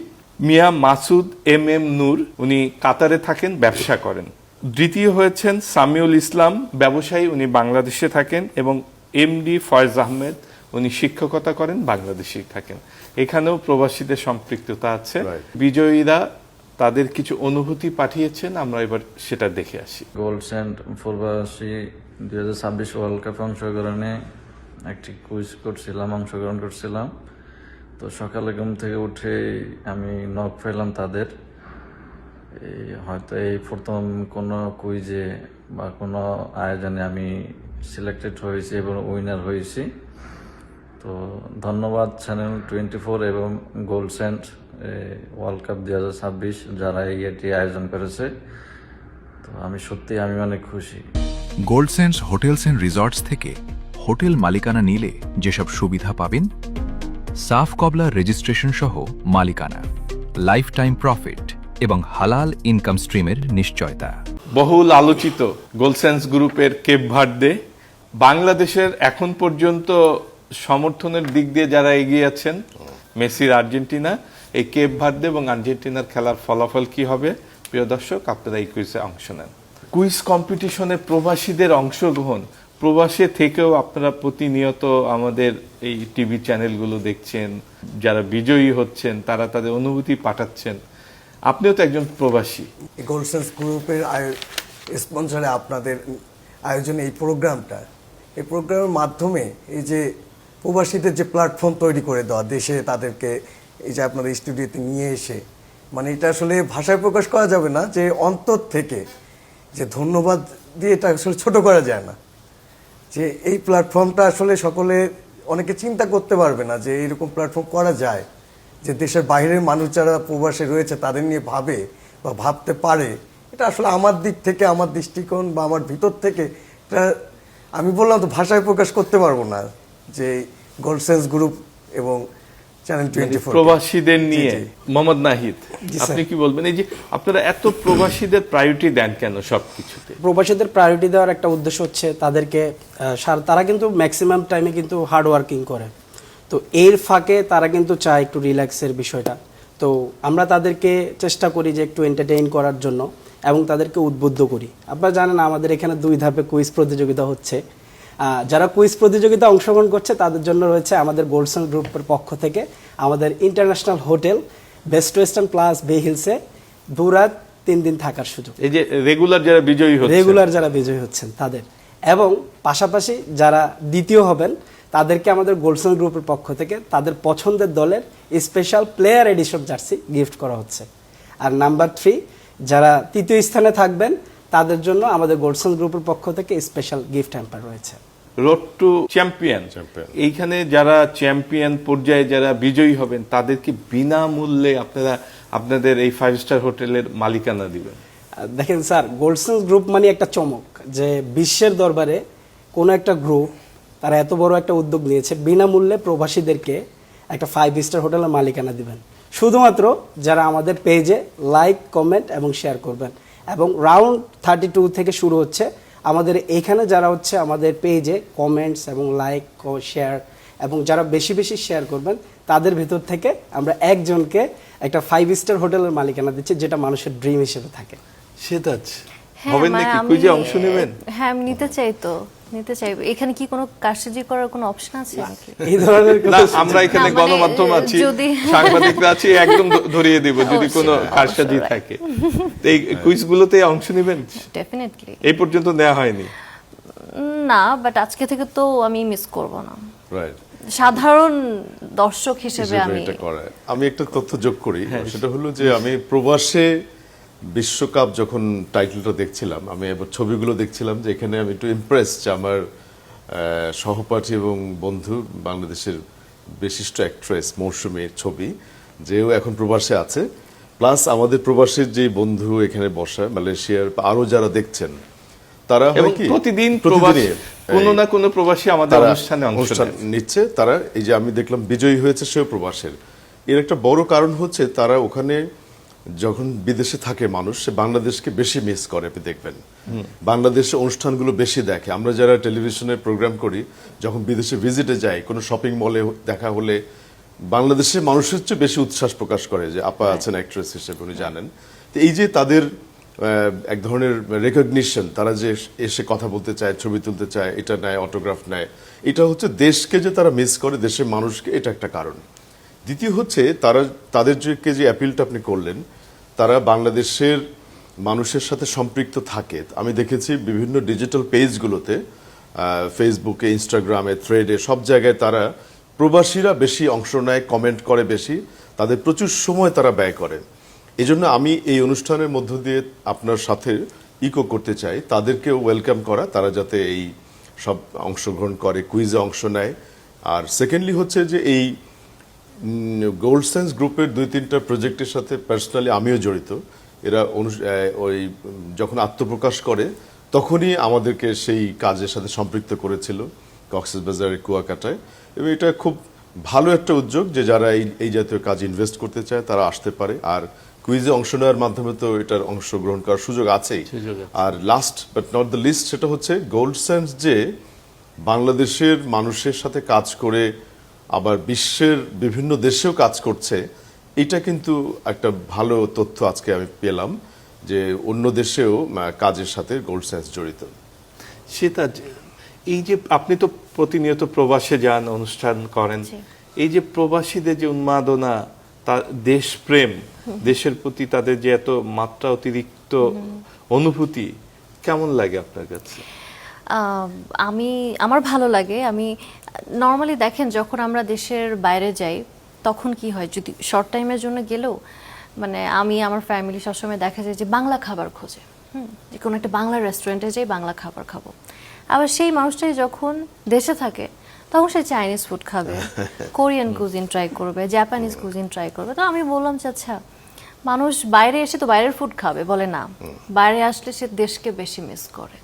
মিয়া মাসুদ এম এম নূর, উনি কাতারে থাকেন, ব্যবসা করেন। দ্বিতীয় হয়েছেন সামিউল ইসলাম, ব্যবসায়ী, উনি বাংলাদেশে থাকেন, এবং এমডি ফয়েজ আহমেদ, উনি শিক্ষকতা করেন, বাংলাদেশেই থাকেন। এখানেও প্রবাসীদের সম্পৃক্ততা আছে। Right. বিজয়ীরা তাদের কিছু অনুভূতি পাঠিয়েছেন, আমরা এবার সেটা দেখে আসি। গোল্ড স্যান্ড প্রবাসী 2026 ওয়ার্ল্ড কাপে অংশগ্রহণে একটি কুইজ অংশগ্রহণ করছিলাম। তো সকালে ঘুম থেকে উঠে আমি নক পেলাম তাদের। হয়তো এই প্রথম কোনো কুইজে বা কোনো আয়োজনে আমি সিলেক্টেড হয়েছি এবং উইনার হয়েছি। তো ধন্যবাদ চ্যানেল 24 এবং গোল্ড স্যান্ড ওয়ার্ল্ড কাপ 2026 যারা এটি আয়োজন করেছে। তো আমি অনেক খুশি। Gold sense hotels and resorts থেকে হোটেল মালিকানা নিলে যেসব সুবিধা পাবেন: সাফ কবলার রেজিস্ট্রেশন সহ মালিকানা, লাইফ টাইম প্রফিট এবং হালাল ইনকাম স্ট্রিমের নিশ্চয়তা। বহুল আলোচিত গোলসেন্স গ্রুপের কেপ ভার্দে, বাংলাদেশের এখন পর্যন্ত সমর্থনের দিক দিয়ে যারা এগিয়ে আছেন, মেসির আর্জেন্টিনা, এই কেপ ভার্দে এবং আর্জেন্টিনার খেলার ফলাফল কি হবে? প্রিয় দর্শক, আপনারা এই কুইজে অংশ নেন। কুইজ কম্পিটিশনে প্রবাসীদের অংশগ্রহণ, প্রবাসে থেকেও আপনারা প্রতিনিয়ত আমাদের এই টিভি চ্যানেলগুলো দেখছেন, যারা বিজয়ী হচ্ছেন তারা তাদের অনুভূতি পাঠাচ্ছেন। আপনিও তো একজন প্রবাসী। গোল্ডসেন্স গ্রুপের স্পন্সরে আপনাদের আয়োজনে এই প্রোগ্রামটা, এই প্রোগ্রামের মাধ্যমে এই যে প্রবাসীদের যে প্ল্যাটফর্ম তৈরি করে দেওয়া, দেশে তাদেরকে এই যে আপনাদের স্টুডিওতে নিয়ে এসে, মানে এটা আসলে ভাষায় প্রকাশ করা যাবে না, যে অন্তর থেকে যে ধন্যবাদ দিয়ে এটা আসলে ছোট করা যায় না। যে এই প্ল্যাটফর্মটা আসলে সকলে অনেকে চিন্তা করতে পারবে না যে এইরকম প্ল্যাটফর্ম করা যায়, যে দেশের বাইরের মানুষ যারা প্রবাসে রয়েছে তাদের নিয়ে ভাবে বা ভাবতে পারে। এটা আসলে আমার দিক থেকে, আমার দৃষ্টিকোণ বা আমার ভিতর থেকে, এটা আমি বললাম তো ভাষায় প্রকাশ করতে পারবো না। যে গোল্ডসেন্স গ্রুপ এবং চ্যানেল 24 প্রবাসীদের নিয়ে মোহাম্মদ নাহিদ, জি স্যার। আপনি কি বলবেন? এই যে আপনারা এত প্রবাসীদের প্রায়োরিটি দেন কেন সবকিছুতে? প্রবাসীদের প্রায়োরিটি দেওয়ার একটা উদ্দেশ্য হচ্ছে তাদেরকে তারা কিন্তু ম্যাক্সিমাম টাইমে কিন্তু হার্ড ওয়ার্কিং করে, তো এর ফাঁকে তারা কিন্তু চায় একটু রিল্যাক্সের বিষয়টা। তো আমরা তাদেরকে চেষ্টা করি যে একটু এন্টারটেইন করার জন্য এবং তাদেরকে উদ্বুদ্ধ করি। আপনারা জানেন আমাদের এখানে 2 ধাপে কুইজ প্রতিযোগিতা হচ্ছে। যারা কুইজ প্রতিযোগিতা অংশগ্রহণ করছে তাদের জন্য রয়েছে আমাদের গোল্ডসেন্স গ্রুপের পক্ষ থেকে আমাদের international hotel best western plus বে হিলসে 2 রাত 3 দিন থাকার সুযোগ। এই যে রেগুলার যারা বিজয়ী হচ্ছেন তাদের, এবং পাশাপাশি যারা দ্বিতীয় হবেন তাদেরকে আমাদের গোল্ডসেন্স গ্রুপের পক্ষ থেকে তাদের পছন্দের দলের special player addition jersey gift করা হচ্ছে। আর নাম্বার 3 যারা তৃতীয় স্থানে থাকবেন তাদের জন্য আমাদের গোল্ডসেন্স গ্রুপের পক্ষ থেকে স্পেশাল গিফট হ্যাম্পার রয়েছে। রোড টু চ্যাম্পিয়ন, এইখানে যারা চ্যাম্পিয়ন পর্যায়ে যারা বিজয়ী হবেন তাদেরকে বিনামূল্যে আপনারা আপনাদের এই 5 স্টার হোটেলের মালিকানা দিবেন। দেখেন স্যার, গোল্ডসেন্স গ্রুপ মানে একটা চমক, যে বিশ্বের দরবারে কোনো একটা গ্রুপ তারা এত বড় একটা উদ্যোগ নিয়েছে, বিনামূল্যে প্রবাসীদেরকে একটা 5 স্টার হোটেলের মালিকানা দিবেন, শুধুমাত্র যারা আমাদের পেজে লাইক, কমেন্ট এবং শেয়ার করবেন। এবং রাউন্ড 32 থেকে শুরু হচ্ছে আমাদের এখানে যারা হচ্ছে আমাদের পেজে কমেন্টস এবং লাইক, শেয়ার এবং যারা বেশি বেশি শেয়ার করবেন তাদের ভিতর থেকে আমরা একজনকে একটা 5 স্টার হোটেলের মালিকানা দিচ্ছি, যেটা মানুষের ড্রিম হিসেবে থাকে। সেটা হ্যাঁ, হবেন মানে নাকি? আমি- কুইজে অংশ নেবেন? হ্যাঁ, আমি নিতে চাই তো, নিতে চাই। এখানে কি কোনো কারসাজি করার কোনো অপশন আছে নাকি? এই ধরনের না, কোনো আমরা এখানে না, মানে গণমাধ্যম আছি, যদি- সাংবাদিকরা আছি, একদম ধরিয়ে দিব যদি কোনো কারসাজি অবশ্যই। থাকে। তো এই কুইজগুলোতে অংশ নেবেন? ডেফিনেটলি এই পর্যন্ত নেওয়া হয়নি। না, বাট আজকে থেকে তো আমি মিস করব না। রাইট, সাধারণ দর্শক হিসেবে আমি এটা করে আমি একটা তথ্য যোগ করি, সেটা হলো যে আমি প্রবাসে বিশ্বকাপ যখন টাইটেলটা দেখছিলাম, আমি এবার ছবিগুলো দেখছিলাম, যে এখানে আমি একটু ইমপ্রেস যে আমার সহপাঠী এবং বন্ধু বাংলাদেশের বিশিষ্ট অ্যাক্ট্রেস মৌসুমীর ছবি, যেও এখন প্রবাসে আছে, প্লাস আমাদের প্রবাসীর যে বন্ধু এখানে বসা মালয়েশিয়ার আরো যারা দেখছেন তারা এবং হয় কি প্রতিদিন প্রতিদিনই কোনো না কোনো প্রবাসী আমাদের তারা অনুষ্ঠানে অংশ অনুষ্ঠান নেয়। নিচ্ছে। তারা এই যে আমি দেখলাম বিজয়ী হয়েছে সেও প্রবাসের। এর একটা বড় কারণ হচ্ছে তারা ওখানে যখন বিদেশে থাকে মানুষ, সে বাংলাদেশকে বেশি মিস করে। আপনি দেখবেন বাংলাদেশে অনুষ্ঠানগুলো বেশি দেখে। আমরা যারা টেলিভিশনে প্রোগ্রাম করি, যখন বিদেশে ভিজিটে যাই, কোনো শপিং মলে দেখা হলে বাংলাদেশের মানুষের চেয়ে বেশি উচ্ছ্বাস প্রকাশ করে, যে আপা আছেন অ্যাক্ট্রেস হিসেবে, উনি জানেন। তো এই যে তাদের এক ধরনের রেকগনিশন, তারা যে এসে কথা বলতে চায়, ছবি তুলতে চায়, এটা নেয়, অটোগ্রাফ নেয়, এটা হচ্ছে দেশকে যে তারা মিস করে, দেশের মানুষকে, এটা একটা কারণ। দ্বিতীয় হচ্ছে তাদেরকে যে অ্যাপিলটা আপনি করলেন, তারা বাংলাদেশের মানুষের সাথে সম্পৃক্ত থাকে। আমি দেখেছি বিভিন্ন ডিজিটাল পেজগুলোতে, ফেসবুকে, ইনস্টাগ্রামে, থ্রেডে, সব জায়গায় তারা প্রবাসীরা বেশি অংশ নেয়, কমেন্ট করে বেশি, তাদের প্রচুর সময় তারা ব্যয় করে। এই জন্য আমি এই অনুষ্ঠানের মধ্য দিয়ে আপনার সাথে ইকো করতে চাই, তাদেরকেও ওয়েলকাম করা, তারা যাতে এই সব অংশগ্রহণ করে, কুইজে অংশ নেয়। আর সেকেন্ডলি হচ্ছে যে এই গোল্ড সেন্স গ্রুপের 2-3টা প্রজেক্টের সাথে পার্সোনালি আমিও জড়িত। এরা ওই যখন আত্মপ্রকাশ করে তখনই আমাদেরকে সেই কাজের সাথে সম্পৃক্ত করেছিল কক্সবাজারের কুয়াকাটায়, এবং এটা খুব ভালো একটা উদ্যোগ যে যারা এই জাতীয় কাজ ইনভেস্ট করতে চায় তারা আসতে পারে। আর কুইজে অংশ নেওয়ার মাধ্যমে তো এটার অংশগ্রহণ করার সুযোগ আছেই। আর last but not the least, সেটা হচ্ছে গোল্ড সেন্স যে বাংলাদেশের মানুষের সাথে কাজ করে আবার বিশ্বের বিভিন্ন দেশেও কাজ করছে, এটা কিন্তু একটা ভালো তথ্য আজকে আমি পেলাম যে অন্য দেশেও কাজের সাথে গোল্ড সেন্স জড়িত। সেটা এই যে আপনি তো প্রতিনিয়ত প্রবাসে যান, অনুষ্ঠান করেন, এই যে প্রবাসীদের যে উন্মাদনা, দেশপ্রেম, দেশের প্রতি তাদের যে এত মাত্রা অতিরিক্ত অনুভূতি, কেমন লাগে আপনার কাছে? আমার ভালো লাগে। আমি নর্মালি দেখেন যখন আমরা দেশের বাইরে যাই তখন কি হয়, যদি শর্ট টাইমের জন্য গেলেও মানে আমি আমার ফ্যামিলি সবসময় দেখা যায় যে বাংলা খাবার খোঁজে, যে কোনো একটা বাংলা রেস্টুরেন্টে যাই বাংলা খাবার খাবো। আবার সেই মানুষটাই যখন দেশে থাকে তখন সে চাইনিজ ফুড খাবে, কোরিয়ান কুজিন ট্রাই করবে, জাপানিজ কুজিন ট্রাই করবে। তো আমি বললাম যে আচ্ছা, মানুষ বাইরে এসে তো বাইরের ফুড খাবে, বলে না, বাইরে আসলে সে দেশকে বেশি মিস করে।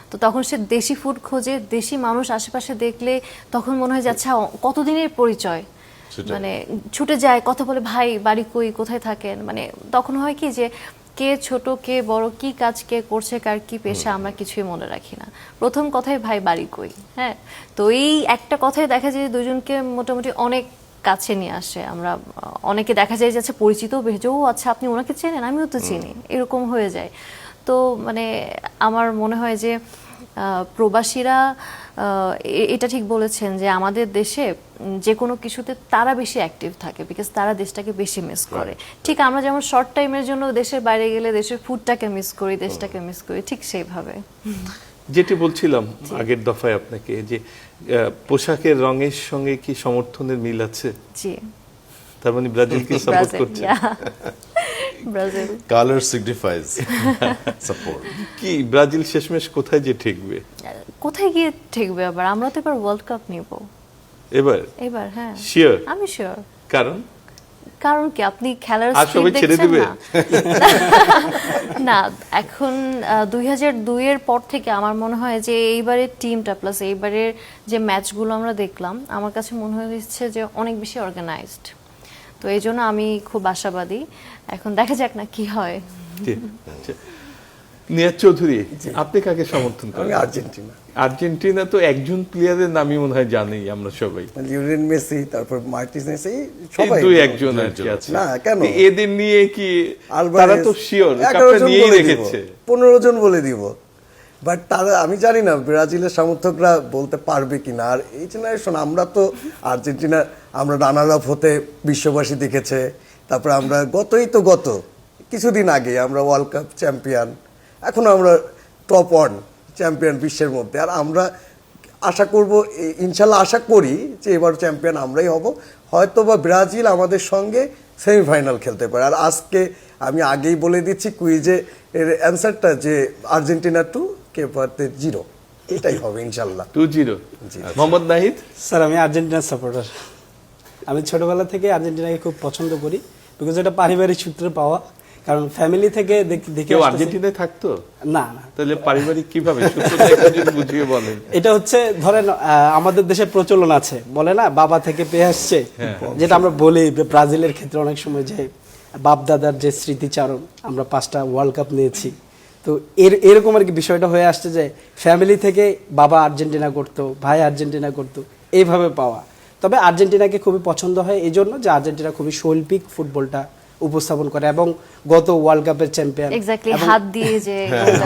তো তখন সে দেশি ফুড খোঁজে, দেশি মানুষ আশেপাশে দেখলে তখন মনে হয় যে আচ্ছা কতদিনের পরিচয়, মানে ছুটে যায়, কথা বলে, ভাই বাড়ি কই, কোথায় থাকেন। মানে তখন হয় কি যে কে ছোট কে বড়, কি কাজ কে করছে, কার কি পেশা, আমরা কিছুই মনে রাখি না। প্রথম কথাই ভাই বাড়ি কই। হ্যাঁ, তো এই একটা কথাই দেখা যায় যে দুজনকে মোটামুটি অনেক কাছে নিয়ে আসে। আমরা অনেকে দেখা যায় যে আচ্ছা পরিচিত ভেজেও, আচ্ছা আপনি ওনাকে চেনেন, আমিও তো চিনি, এরকম হয়ে যায়। তো মানে আমার মনে হয় যে প্রবাসীরা এটা ঠিক বলেছেন যে আমাদের দেশে যে কোনো কিছুতে তারা বেশি অ্যাক্টিভ থাকে, বিকজ তারা দেশটাকে বেশি মিস করে। ঠিক আমরা যেমন শর্ট টাইমের জন্য দেশের বাইরে গেলে দেশের ফুডটাকে মিস করি, দেশটাকে মিস করি, ঠিক সেইভাবে। যেটি বলছিলাম আগের দফায় আপনাকে, যে পোশাকের রঙের সঙ্গে কি সমর্থনের মিল আছে? জি, তার মানে ব্রাজিলকে সাপোর্ট করছে। Brazil colour signifies support. কি ব্রাজিল শেষমেশ কোথায় যে ঠেকবে? কোথায় গিয়ে ঠেকবে আবার? আমরা তো এবার ওয়ার্ল্ড কাপ নিব এবার। হ্যাঁ, শিওর? আমি শিওর। কারণ কি আপনি খেলার সবাই ছেড়ে দিবে না? এখন 2002 এর পর থেকে আমার মনে হয় যে এইবারের টিমটা প্লাস এইবারের যে ম্যাচগুলো আমরা দেখলাম, আমার কাছে মনে হচ্ছে যে অনেক বেশি অর্গানাইজড। তো এই জন্য আমি খুব আশাবাদী। এখন দেখা যাক না কি হয়। নিয়াজ চৌধুরী, আপনি কাকে সমর্থন করেন? আমি আর্জেন্টিনা। আর্জেন্টিনা তো একজন প্লেয়ারের নামই মনে হয় জানি আমরা সবাই, লিওনেল মেসি, তারপর মার্টিনেস, এই সবাই দুই একজন আর কি আছে। না কেন এদের নিয়ে কি তারা তো শিওর কাপটা নিয়েই রেখেছে? 15 জন বলে দিব, বাট তারা, আমি জানি না ব্রাজিলের সমর্থকরা বলতে পারবে কিনা। আর এই জেনারেশন, আমরা তো আর্জেন্টিনা, আমরা রানার আপ হতে বিশ্ববাসী দেখেছে, তারপর আমরা গত কিছুদিন আগে আমরা ওয়ার্ল্ড কাপ চ্যাম্পিয়ন, এখন আমরা টপ 1 চ্যাম্পিয়ন বিশ্বের মধ্যে। আর আমরা আশা করব, ইনশাল্লাহ আশা করি যে এবার চ্যাম্পিয়ন আমরাই হব। হয়তো বা ব্রাজিল আমাদের সঙ্গে সেমিফাইনাল খেলতে পারে। আর আজকে আমি আগেই বলে দিচ্ছি কুইজে এর অ্যান্সারটা, যে আর্জেন্টিনা 2 কেপ ভার্দে 0, এটাই হবে ইনশাল্লাহ। 2-0। মোহাম্মদ নাহিদ? স্যার, আমি আর্জেন্টিনার সাপোর্টার। আমি ছোটবেলা থেকে আর্জেন্টিনাকে খুব পছন্দ করি, বিকজ এটা পারিবারিক সূত্রে পাওয়া। কারণ ফ্যামিলি থেকে দেখে আর্জেন্টিনায় থাকতো না, তাহলে পারিবারিক কিভাবে সূত্রটা একটু যদি বুঝিয়ে বলেন। এটা হচ্ছে ধরেন আমাদের দেশে প্রচলন আছে, বলে না বাবা থেকে পেয়ে আসছে, যেটা আমরা বলি ব্রাজিলের ক্ষেত্রে অনেক সময় যে বাপ দাদার যে স্মৃতিচারণ, আমরা 5টা ওয়ার্ল্ড কাপ নিয়েছি। তো এরকম আর কি বিষয়টা হয়ে আসছে যে ফ্যামিলি থেকে বাবা আর্জেন্টিনা করতো, ভাই আর্জেন্টিনা করতো, এইভাবে পাওয়া। তবে আর্জেন্টিনাকে খুবই পছন্দ হয় এই জন্য যে আর্জেন্টিনা খুবই শৈল্পিক ফুটবলটা উপস্থাপন করে এবং গত ওয়ার্ল্ড কাপের চ্যাম্পিয়ন এক্স্যাক্টলি হাত দিয়ে যে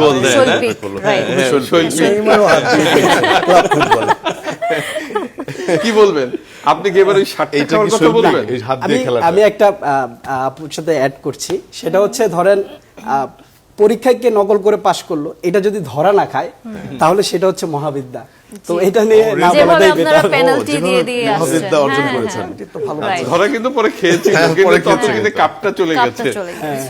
গোল দেয় না? শৈল্পিক, right. নেইমারও হাত দিয়েছে ক্লাব ফুটবলে। কি বলবেন আপনি কি এবার ওই 60 এইটা খাওয়ার কি কথা সত্যি? বলবেন? এই হাত আমি দিয়ে খেলাটা আমি একটা আপুর সাথে অ্যাড করছি, সেটা হচ্ছে ধরেন পরীক্ষায় কে নকল করে পাশ করলো, এটা যদি ধরা না খায় তাহলে সেটা হচ্ছে মহাবিদ্যা। তো এটা নিয়ে না যেভাবে বলাটাই আপনারা better। পেনাল্টি যেভাবে দিয়ে দিয়ে আসছেন, মহাবিদ্যা অর্জন হ্যাঁ, করেছেন। হ্যাঁ, এটা তো ভালো right. ধরা কিন্তু পরে খেয়েছে, হ্যাঁ, কিন্তু পরে তখন খেয়েছে কিন্তু কিন্তু। কাপটা চলে কাপটা গেছে। চলে গেছে।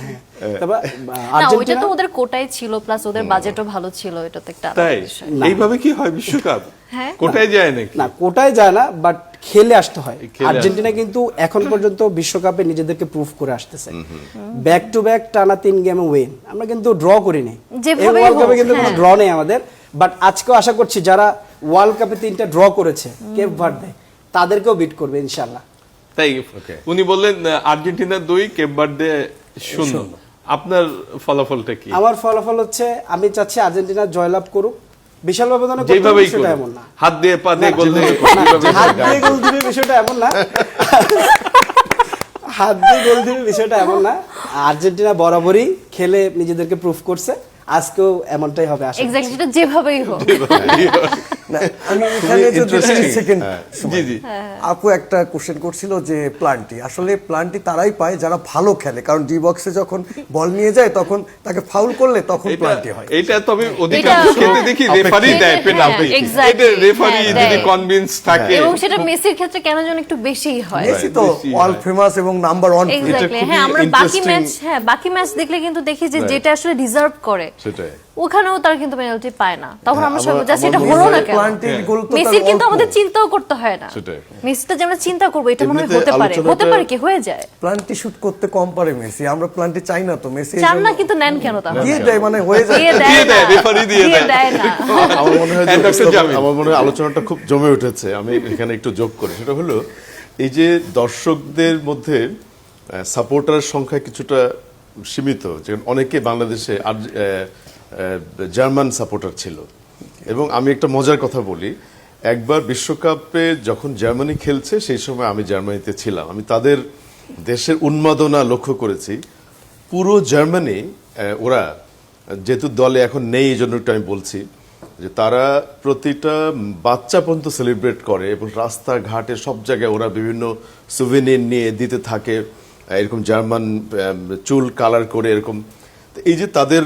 তবে না ওইটা আর্জেন্টিনা তো ওদের কোটায় ছিল, প্লাস ওদের বাজেটও ভালো ছিল, এটা তো একটা আলাদা তাই বিষয়। এইভাবে কি হয় বিশ্বকাপ? হ্যাঁ। কোটায় যায় নাকি? না কোটায় যায় না, বাট খেলে আসতে হয়। খেলে আর্জেন্টিনা কিন্তু এখন পর্যন্ত বিশ্বকাপে নিজেদেরকে প্রুভ করে আসতেছে, ব্যাক টু ব্যাক টানা 3 গেমে উইন। আমরা কিন্তু ড্র করিনি, যেভাবেই এই ওয়ার্ল্ড কাপে হোক, কিন্তু কোনো হ্যাঁ। ড্র নেই আমাদের। বাট আজকেও আশা করছি যারা ওয়ার্ল্ড কাপে 3টা ড্র করেছে কেপ ভার্দে, তাদেরকেও বিট করবে ইনশাআল্লাহ। তাই উনি বললেন আর্জেন্টিনা 2 কেপ ভার্দে 0। আপনার ফলাফলটা কি? আমার ফলাফল হচ্ছে আমি চাচ্ছি আর্জেন্টিনা জয়লাভ করুক, বিশাল ব্যবধানে করতে হবে যেভাবেই সেটা করুক, এমন না। হাত দিয়ে পা দিয়ে গোল দিয়ে হাত দিয়ে গোল দিবে বিষয়টা এমন না, হাত দিয়ে গোল দিবে বিষয়টা এমন না। আর্জেন্টিনা বরাবরই খেলে নিজেদেরকে প্রুফ করছে, আজকেও এমনটাই হবে আশা করি। এক্স্যাক্টলি সেটা যেভাবেই হোক। না, আমি এখানে যদি interesting। সেকেন্ড জি জি আপু একটা কোশ্চেন করছিল যে প্লান্টি, আসলে প্লান্টি তারাই পায় যারা ভালো খেলে, কারণ ডি বক্সে যখন বল নিয়ে যায় তখন তাকে ফাউল করলে তখন প্লান্টি হয়। এটা তবে অধিকাংশ এটা- ক্ষেত্রে দেখি রেফারি দেয় পেনাল্টি। হ্যাঁ, exactly, এটা রেফারি হ্যাঁ, যদি দেয়। কনভিন্স থাকে। এবং সেটা মেসির ক্ষেত্রে কেন যেন একটু বেশিই হয়। মেসি তো বেশি হয়। ওয়ার্ল্ড ফেমাস এবং নাম্বার 1 এক্স্যাক্টলি, খুবই হ্যাঁ আমরা বাকি interesting- ম্যাচ, হ্যাঁ বাকি ম্যাচ দেখলে কিন্তু দেখি যে যেটা আসলে ডিজার্ভ করে সেটাই। ওখানেও তার কিন্তু পেনাল্টি পায় না, তখন আমরা সবাই আমার- জাস্ট আমার এটা মনে হলো হয় না কেন। প্লান্টির গোল তো মেসির তার কিন্তু অল্প। আমাদের চিন্তাও করতে হয় না, সেটাই। মেসিটা যে আমরা চিন্তা করবো এটা মনে হয় এমনিতে হতে পারে, আলোচনাটা- হতে পারে কি হয়ে যায়। প্লান্টি শুট করতে কম পারে মেসি, আমরা প্লান্টি চাই না তো, মেসি চান না কিন্তু নেন কেন তাহলে? দিয়ে দেয়, মানে হয়ে যায়। দিয়ে দিয়ে দেয় দেয়, না, রেফারি দিয়ে দিয়ে দেয়। দেয় না। আমার মনে হয় যে হ্যাঁ, ডক্টর জামিল। আমার মনে হয় আলোচনাটা খুব জমে উঠেছে। আমি এখানে একটু যোগ করি, সেটা হলো এই যে দর্শকদের মধ্যে সাপোর্টার সংখ্যা কিছুটা সীমিত, যে অনেকে বাংলাদেশে জার্মান সাপোর্টার ছিল। এবং আমি একটা মজার কথা বলি, একবার বিশ্বকাপে যখন জার্মানি খেলছে সেই সময় আমি জার্মানিতে ছিলাম, আমি তাদের দেশের উন্মাদনা লক্ষ্য করেছি। পুরো জার্মানি ওরা যেহেতু দলে এখন নেই, এই জন্য একটু আমি বলছি যে তারা প্রতিটা বাচ্চা পর্যন্ত সেলিব্রেট করে এবং রাস্তাঘাটে সব জায়গায় ওরা বিভিন্ন সুভেনির নিয়ে দিতে থাকে, এরকম জার্মান চুল কালার করে এরকম। তো এই যে তাদের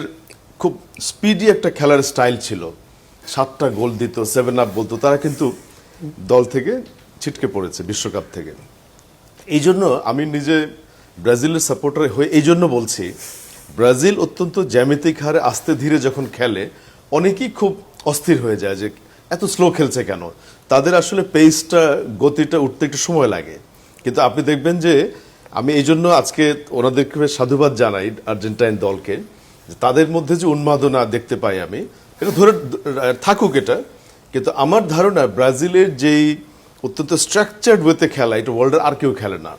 খুব স্পিডি একটা খেলার স্টাইল ছিল, 7টা গোল দিত, 7 আপ বলতো, তারা কিন্তু দল থেকে ছিটকে পড়েছে বিশ্বকাপ থেকে। এই জন্য আমি নিজে ব্রাজিলের সাপোর্টার হয়ে এই জন্য বলছি, ব্রাজিল অত্যন্ত জ্যামিতিক হারে আস্তে ধীরে যখন খেলে অনেকেই খুব অস্থির হয়ে যায় যে এত স্লো খেলছে কেন। তাদের আসলে পেসটা, গতিটা উঠতে একটু সময় লাগে। কিন্তু আপনি দেখবেন যে আমি এই জন্য আজকে ওনাদেরকে সাধুবাদ জানাই আর্জেন্টাইন দলকে, যে তাদের মধ্যে যে উন্মাদনা দেখতে পাই আমি, এটা ধরে থাকুক এটা। কিন্তু আমার ধারণা ব্রাজিলের যেই অত্যন্ত স্ট্রাকচার্ড ওয়েতে খেলা, এটা ওয়ার্ল্ডের আর কেউ খেলে না।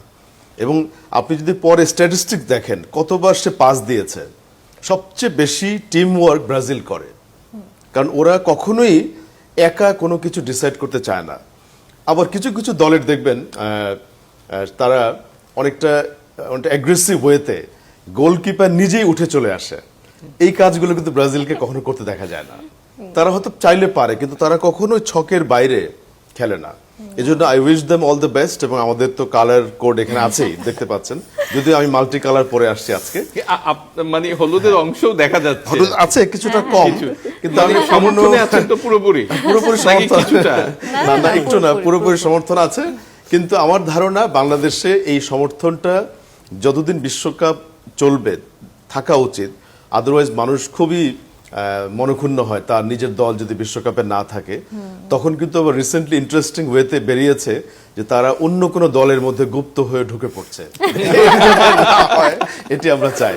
এবং আপনি যদি পরে স্ট্যাটিস্টিক দেখেন কতবার সে পাস দিয়েছে, সবচেয়ে বেশি টিম ওয়ার্ক ব্রাজিল করে, কারণ ওরা কখনোই একা কোনো কিছু ডিসাইড করতে চায় না। আবার কিছু কিছু দলের দেখবেন তারা অনেকটা অ্যাগ্রেসিভ ওয়েতে গোলকিপার নিজেই উঠে চলে আসে। এই কাজগুলো কিন্তু ব্রাজিলকে কখনো করতে দেখা যায় না। তারা হয়তো চাইলে পারে, কিন্তু তারা কখনোই ছকের বাইরে খেলে না। এই জন্য I wish them all the best. এবং আমাদের তো কালার কোড এখানে আছেই, দেখতে পাচ্ছেন, যদিও আমি মাল্টি কালার পরে আসছি আজকে, মানে হলুদের অংশও দেখা যাচ্ছে, হলুদ আছে কিছুটা কম, কিন্তু আমি সামান্য সমর্থনে আছেন তো পুরোপুরি পুরোপুরি নাকি সমর্থন, কিছুটা? না একটু না, পুরোপুরি সমর্থন আছে। কিন্তু আমার ধারণা বাংলাদেশে এই সমর্থনটা যতদিন বিশ্বকাপ চলবে থাকা উচিত। আদারওয়াইজ মানুষ খুবই মনক্ষুণ্ণ হয় তার নিজের দল যদি বিশ্বকাপে না থাকে। তখন কিন্তু আবার রিসেন্টলি ইন্টারেস্টিং ওয়েতে বেরিয়েছে যে তারা অন্য কোনো দলের মধ্যে গুপ্ত হয়ে ঢুকে পড়ছে। এটি আমরা চাই।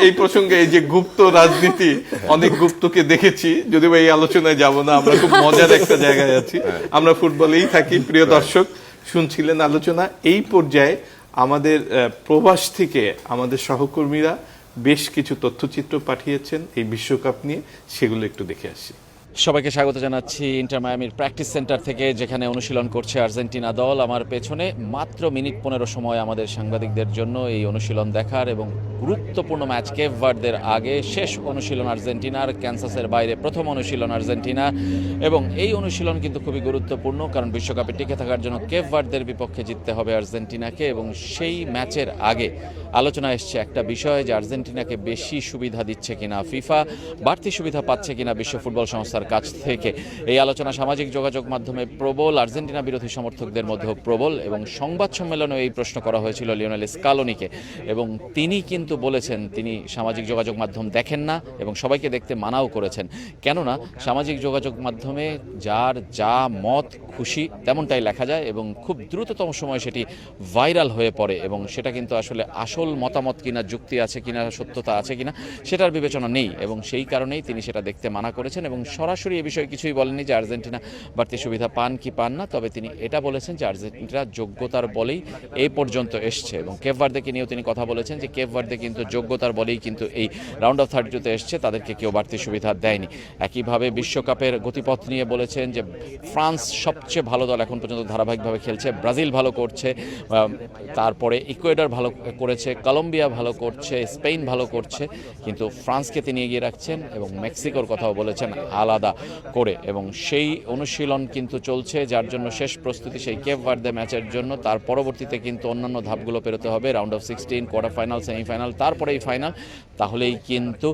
এই প্রসঙ্গে এই যে গুপ্ত রাজনীতি, অনেক গুপ্তকে দেখেছি, যদিও এই আলোচনায় যাব না, আমরা খুব মজার একটা জায়গায় আছি, আমরা ফুটবলেই থাকি। প্রিয় দর্শক, শুনছিলেন আলোচনা। এই পর্যায়ে আমাদের প্রবাস থেকে আমাদের সহকর্মীরা বেশ কিছু তথ্যচিত্র পাঠিয়েছেন এই বিশ্বকাপ নিয়ে, সেগুলো একটু দেখে আসি। সবাইকে স্বাগত জানাচ্ছি ইন্টার মায়ামির প্র্যাকটিস সেন্টার থেকে, যেখানে অনুশীলন করছে আর্জেন্টিনা দল। আমার পেছনে মাত্র মিনিট 15 সময় আমাদের সাংবাদিকদের জন্য এই অনুশীলন দেখার এবং গুরুত্বপূর্ণ ম্যাচ কেপ ভার্দের আগে শেষ অনুশীলন আর্জেন্টিনার, ক্যানসাসের বাইরে প্রথম অনুশীলন আর্জেন্টিনার। এবং এই অনুশীলন কিন্তু খুবই গুরুত্বপূর্ণ, কারণ বিশ্বকাপে টিকে থাকার জন্য কেপ ভার্দের বিপক্ষে জিততে হবে আর্জেন্টিনাকে। এবং সেই ম্যাচের আগে আলোচনা এসছে একটা বিষয়, যে আর্জেন্টিনাকে বেশি সুবিধা দিচ্ছে কিনা ফিফা, বাড়তি সুবিধা পাচ্ছে কিনা বিশ্ব ফুটবল সংস্থার কাছ থেকে। এই আলোচনা সামাজিক যোগাযোগ মাধ্যমে প্রবল, আর্জেন্টিনা বিরোধী সমর্থকদের মধ্যেও প্রবল। এবং সংবাদ সম্মেলনেও এই প্রশ্ন করা হয়েছিল লিওনেল স্কালোনিকে, এবং তিনি কিন্তু বলেছেন তিনি সামাজিক যোগাযোগ মাধ্যম দেখেন না এবং সবাইকে দেখতে মানাও করেছেন। কেননা সামাজিক যোগাযোগ মাধ্যমে যার যা মত খুশি তেমনটাই লেখা যায় এবং খুব দ্রুততম সময় সেটি ভাইরাল হয়ে পড়ে, এবং সেটা কিন্তু আসলে আসল মতামত কিনা, যুক্তি আছে কিনা, সত্যতা আছে কিনা সেটার বিবেচনা নেই। এবং সেই কারণেই তিনি সেটা দেখতে মানা করেছেন এবং সরাসরি এ বিষয়ে কিছুই বলেননি যে আর্জেন্টিনা বাড়তি সুবিধা পান কি পান না। তবে তিনি এটা বলেছেন যে আর্জেন্টিনা যোগ্যতার বলেই এই পর্যন্ত এসছে, এবং কেপ ভার্দেকে নিয়েও তিনি কথা বলেছেন যে কেপ ভার্দে কিন্তু যোগ্যতার বলেই কিন্তু এই রাউন্ড অফ 32-তে এসছে, তাদেরকে কেউ বাড়তি সুবিধা দেয়নি। একইভাবে বিশ্বকাপের গতিপথ নিয়ে বলেছেন যে ফ্রান্স সবচেয়ে ভালো দল এখন পর্যন্ত ধারাবাহিকভাবে খেলছে, ব্রাজিল ভালো করছে, তারপরে ইকুয়েডর ভালো করেছে, কলম্বিয়া ভালো করছে, স্পেন ভালো করছে, কিন্তু ফ্রান্সকে তিনি এগিয়ে রাখছেন এবং মেক্সিকোর কথাও বলেছেন আলাদা করে। এবং সেই অনুশীলন কিন্তু চলছে, যার জন্য শেষ প্রস্তুতি সেই কেপ ভার্দে ম্যাচের জন্য। তার পরবর্তীতে কিন্তু অন্যান্য ধাপগুলো পেরোতে হবে, round of 16, quarter final, semifinal, তারপরেই ফাইনাল। তাহলেই কিন্তু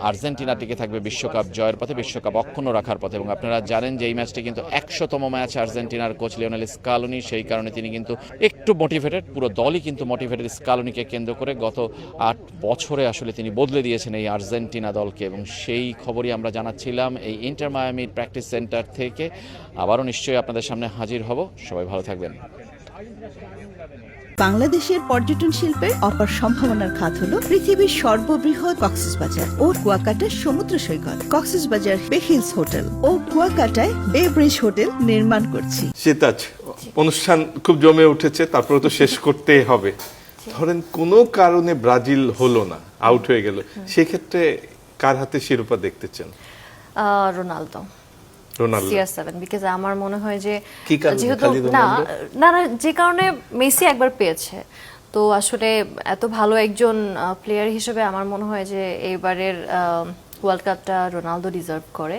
আর্জেন্টিনা টিকে থাকবে বিশ্বকাপ জয়ের পথে, বিশ্বকাপ অক্ষুণ্ণ রাখার পথে। এবং আপনারা জানেন যে এই ম্যাচটি কিন্তু 100তম ম্যাচ আর্জেন্টিনার কোচ লিওনেল স্কালোনি, সেই কারণে তিনি কিন্তু একটু মোটিভেটেড, পুরো দলই কিন্তু মোটিভেটেড স্কালোনিকে কেন্দ্র করে। গত 8 বছরে আসলে তিনি বদলে দিয়েছেন এই আর্জেন্টিনা দলকে, এবং সেই খবরই আমরা জানাচ্ছিলাম এই ইন্টার মায়ামির প্র্যাকটিস সেন্টার থেকে। আবারও নিশ্চয়ই আপনাদের সামনে হাজির হব, সবাই ভালো থাকবেন। বাংলাদেশের পর্যটন শিল্পের অপার সম্ভাবনার খাত হলো পৃথিবীর সর্ববৃহৎ কক্সবাজার ও কুয়াকাটা সমুদ্র সৈকত। কক্সবাজার বে হিলস হোটেল ও কুয়াকাটায় বে ব্রিজ হোটেল নির্মাণ করছি। সেতাজ, অনুষ্ঠান খুব জমে উঠেছে, তারপরে তো শেষ করতেই হবে। ধরেন কোনো কারণে ব্রাজিল হলো না, আউট হয়ে গেল, সেক্ষেত্রে কার হাতে শিরোপা দেখতে চান? Ronaldo, Ronaldo. CR7, বিকজ আমার মনে হয় যে কি কারণে? যেহেতু খালি না রোনালদো? না না, যে কারণে মেসি একবার পেয়েছে, তো আসলে এত ভালো একজন প্লেয়ার হিসেবে আমার মনে হয় যে এবারের ওয়ার্ল্ড কাপটা রোনালদো ডিজার্ভ করে।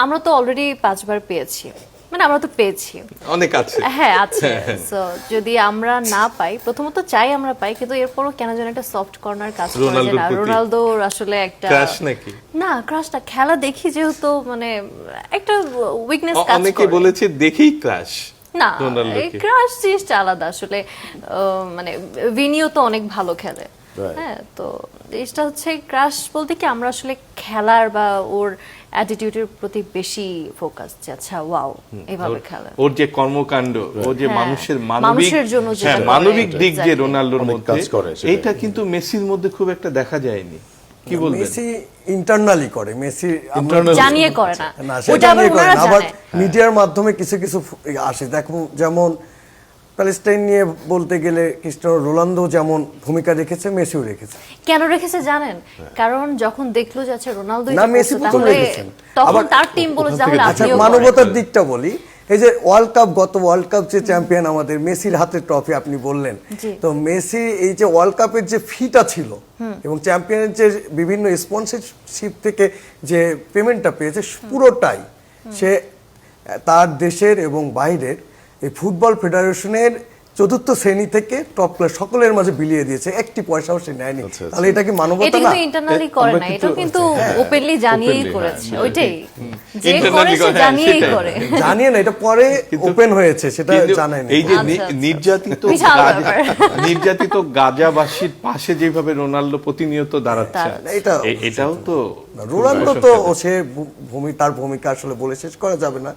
আমরা তো অলরেডি 5 বার পেয়েছি, মানে আমরা তো পেয়েছি, অনেক আছে, হ্যাঁ আছে। সো যদি আমরা না পাই, প্রথমত চাই আমরা পাই, কিন্তু এরপরও কেন যেন একটা সফট কর্নার কাজ করে যে না, রোনালদোর আসলে একটা ক্রাশ নাকি? না, ক্রাশটা খেলা দেখি যেহেতু মানে একটা উইকনেস কাজ করে। অনেকে বলেছে দেখেই ক্রাশ না, এই রোনালদোকে। ক্রাশ জিনিসটা আলাদা আসলে। মানে ভিনিও তো অনেক ভালো খেলে, হ্যাঁ, তো জিনিসটা হচ্ছে ক্রাশ বলতে কি আমরা আসলে খেলার বা ওর অ্যাটিটিউডের প্রতি বেশি ফোকাস, যে আচ্ছা ওয়াও এভাবে খেলা, ওর যে কর্মকাণ্ড, ও যে মানুষের মানুষের জন্য যে মানবিক দিক যে exactly রোনালদোর অনেক মধ্যে কাজ করে, সেটাই। এইটা কিন্তু মেসির মধ্যে খুব একটা দেখা যায়নি। কি বলবেন? মেসি ইন্টারনালি করে, মেসি জানিয়ে করে না, না, ওটা সেটা আবার নিয়ে করে ওনারা না, আবার জানে। মিডিয়ার মাধ্যমে কিছু কিছু আসে। দেখুন, যেমন প্যালেস্টাইন নিয়ে বলতে গেলে ক্রিস্টিয়ানো রোনালদো যেমন ভূমিকা রেখেছে, মেসিও রেখেছে। কেন রেখেছে জানেন? কারণ যখন দেখলো যে আচ্ছা রোনালদো না, মেসি প্রথম রেখেছেন, তখন আবার তার টিম বলে তাহলে আচ্ছা, আপনিও মানবতার দিকটা বলি, এই যে ওয়ার্ল্ড কাপ, গত ওয়ার্ল্ড কাপ যে চ্যাম্পিয়ন আমাদের মেসির হাতে ট্রফি আপনি বললেন, তো মেসি এই যে ওয়ার্ল্ড কাপের যে ফিটা ছিল এবং চ্যাম্পিয়নের যে বিভিন্ন স্পন্সরশিপ থেকে যে পেমেন্টটা পেয়েছে, পুরোটাই সে তার দেশের এবং বাইরের এই ফুটবল ফেডারেশনের 4th শ্রেণী থেকে টপ ক্লাস সকলের মাঝে বিলিয়ে দিয়েছে, একটি পয়সাও সে নেয়নি। তাহলে এটা কি মানবতা এটা না? কিন্তু ইন্টারনালি করে না, এটা কিন্তু ওপেনলি জানিয়েই করেছে। ওইটাই যে করে সে জানিয়েই করে, জানিয়ে না, এটা পরে ওপেন হয়েছে, সেটা জানাই না। এই যে আচ্ছা। নির্যাতিত গাজাবাসীর পাশে যেভাবে রোনালদো প্রতিনিয়ত দাঁড়াচ্ছে, এটাও তো রোনালদো তো সে তার ভূমিকা আসলে বলে শেষ করা যাবে না।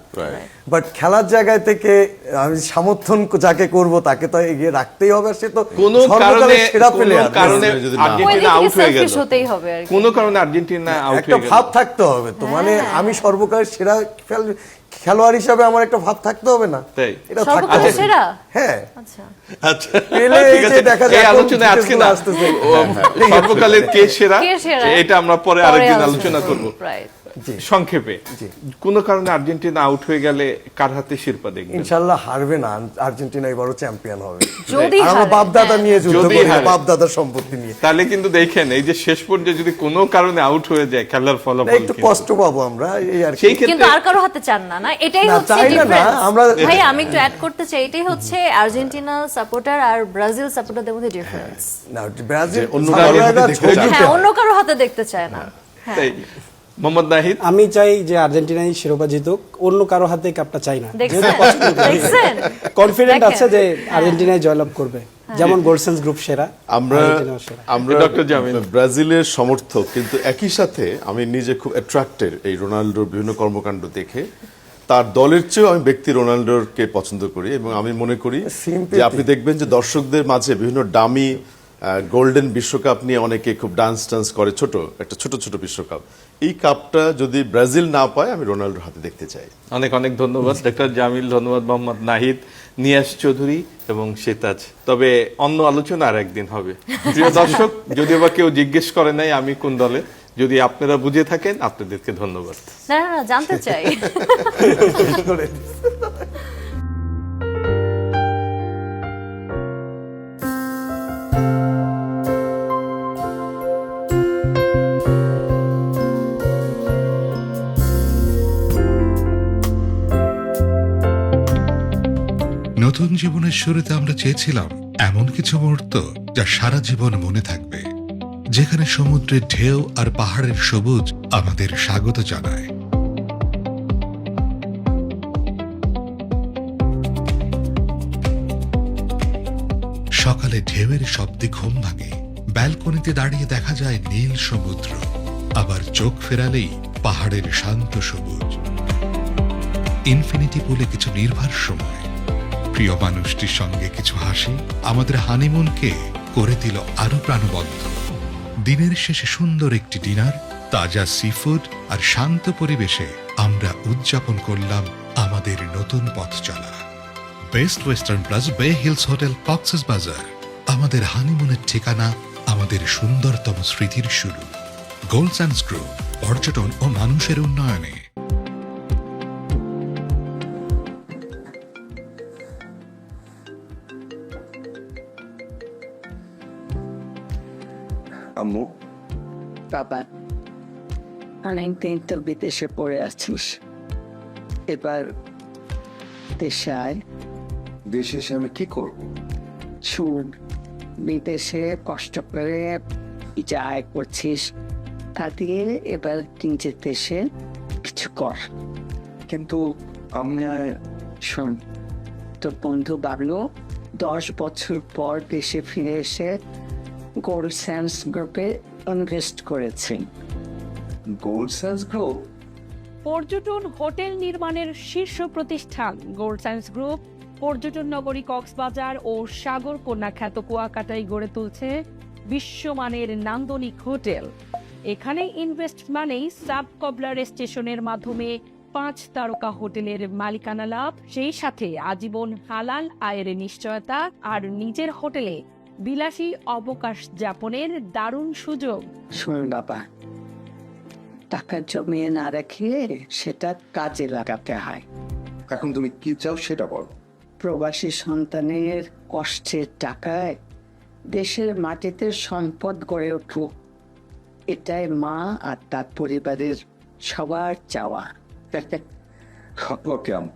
বাট খেলার জায়গায় থেকে আমি সমর্থন যাকে করব তাকে তো এগিয়ে রাখতেই হবে। সে তো কোনো কারণে সেরা প্লেয়ার, আর্জেন্টিনা আউট হয়ে গেল, হতেই হবে আর কি। কোনো কারণে আর্জেন্টিনা আউট একটা হয়ে গেল, ভাব থাকতে হবে তো, মানে আমি সর্বকালের সেরা খেলোয়াড় হিসাবে আমার একটা ভাব থাকতে হবে না? তাই এটা সর্বকালের সেরা? হ্যাঁ, আচ্ছা আচ্ছা, পেলে ঠিক আছে, দেখা এই যায় আলোচনায় আজকে না, সর্বকালের কে সেরা এটা আমরা পরে আরেকদিন আলোচনা করব। জি। সংক্ষেপে কোনো কারণে আর্জেন্টিনা আউট হয়ে গেলে কার হাতে শিরোপা দেখবেন? ইনশাল্লাহ হারবে না, আর্জেন্টিনা এবারও চ্যাম্পিয়ন হবে। যদি আর আমরা হারে, বাপ দাদা নিয়ে যুদ্ধ যদি করি, হারে। বাপ দাদার সম্পত্তি নিয়ে। তাহলে কিন্তু দেখেন এই যে শেষ পর্যায়ে যদি কোনো কারণে আউট হয়ে যায় খেলার ফলাফল একটু কিন্তু- কষ্ট পাবো আমরা, এই আর কি। সেই কিন্তু ক্ষেত্রে আর কারো হাতে চান না, না এটাই না, হচ্ছে চাই না, difference। আমরা ভাই আমি একটু অ্যাড করতে চাই, এটাই হচ্ছে আর্জেন্টিনা সাপোর্টার আর ব্রাজিল সাপোর্টারদের মধ্যে ডিফারেন্স। না, ব্রাজিল অন্য সাপোর্টাররা কারোর হাতে দেখতে ঝোঁক চায় দিতে হ্যাঁ, হয়। অন্য কারো হাতে দেখতে চায় না। হ্যাঁ। তাই মোহাম্মদ নাহিদ, আমি চাই যে আর্জেন্টিনাই শিরোপা জিতুক, অন্য কারো হাতে কাপটা চাই না। দেখছেন দেখছেন কনফিডেন্ট দেখেন। আছে যে আর্জেন্টিনাই জয়লাভ করবে, যেমন গোলসেন্স গ্রুপ সেরা, আমরা আর্জেন্টিনাও সেরা। আমরা ডক্টর জামিল। ব্রাজিলের সমর্থক, কিন্তু একই সাথে আমি নিজে খুব অ্যাট্রাক্টেড এই রোনাল্ডোর বিভিন্ন কর্মকাণ্ড দেখে। তার দলের চেয়েও আমি ব্যক্তি রোনাল্ডোরকে পছন্দ করি, এবং আমি মনে করি Sympathy. যে আপনি দেখবেন যে দর্শকদের মাঝে বিভিন্ন দামি গোল্ডেন বিশ্বকাপ নিয়ে অনেকে খুব ডান্স করে, একটা ছোট ছোট বিশ্বকাপ। এই কাপটা যদি ব্রাজিল না পায়, আমি রোনাল্ডোর হাতে দেখতে চাই। অনেক অনেক ধন্যবাদ ডক্টর জামিল, ধন্যবাদ মোহাম্মদ নাহিদ, নিয়াজ চৌধুরী এবং সেতাজ। তবে অন্য আলোচনা আর একদিন হবে। প্রিয় দর্শক, যদিও বা কেউ জিজ্ঞেস করে নাই আমি কোন দলে, যদি আপনারা বুঝে থাকেন আপনাদেরকে ধন্যবাদ। না না না, জানতে চাই। নতুন জীবনের শুরুতে আমরা চেয়েছিলাম এমন কিছু মুহূর্ত যা সারা জীবন মনে থাকবে, যেখানে সমুদ্রের ঢেউ আর পাহাড়ের সবুজ আমাদের স্বাগত জানায়। সকালে ঢেউয়ের শব্দে ঘুম ভাঙে, ব্যালকনিতে দাঁড়িয়ে দেখা যায় নীল সমুদ্র, আবার চোখ ফেরালেই পাহাড়ের শান্ত সবুজ। ইনফিনিটি পুলে কিছু নির্ভার সময়, প্রিয় মানুষটির সঙ্গে কিছু হাসি আমাদের হানিমুনকে করে দিল আরো প্রাণবন্ত। দিনের শেষে সুন্দর একটি ডিনার, তাজা সিফুড আর শান্ত পরিবেশে আমরা উদযাপন করলাম আমাদের নতুন পথ চলা। Best western plus bay hills hotel Cox's Bazar, আমাদের হানিমুনের ঠিকানা, আমাদের সুন্দরতম স্মৃতির শুরু। গোলসেন্স গ্রুপ, পর্যটন ও মানুষের উন্নয়নে। আম্মু, বাবা, অনেকদিন তো বিদেশে পড়ে আছিস, এবার দেশে আয়। দেশে এসে আমি কি করব? শুন, বিদেশে কষ্ট করে যা আয় করছিস তা দিয়ে এবার নিজের দেশে কিছু কর। কিন্তু আমি শোন, তোর বন্ধু বাবলু 10 বছর পর দেশে ফিরে এসে গোলসেন্স গ্রুপে ইনভেস্ট করেছেন। গোলসেন্স গ্রুপ? পর্যটন হোটেল নির্মাণের শীর্ষ প্রতিষ্ঠান গোলসেন্স গ্রুপ পর্যটন নগরী কক্সবাজার ও সাগরকন্যা খ্যাত কুয়াকাটায় গড়ে তুলছে বিশ্বমানের নান্দনিক হোটেল। এখানে ইনভেস্ট মানেই সাব কবলার স্টেশনের মাধ্যমে 5 তারকা হোটেলের মালিকানা লাভ, সেই সাথে আজীবন হালাল আয়ের নিশ্চয়তা আর নিজের হোটেলে বিলাসী অবকাশ যাপনের দারুণ সুযোগ। শোন বাবা, টাকা জমিয়ে না রেখে সেটা কাজে লাগাতে হয়। এখন তুমি কি চাও সেটা বল। প্রবাসী সন্তানের কষ্টের টাকায় দেশের মাটিতে সম্পদ গড়ে উঠুক, এটাই মা আর তার পরিবারের সবার চাওয়া। ওকে আম্মু।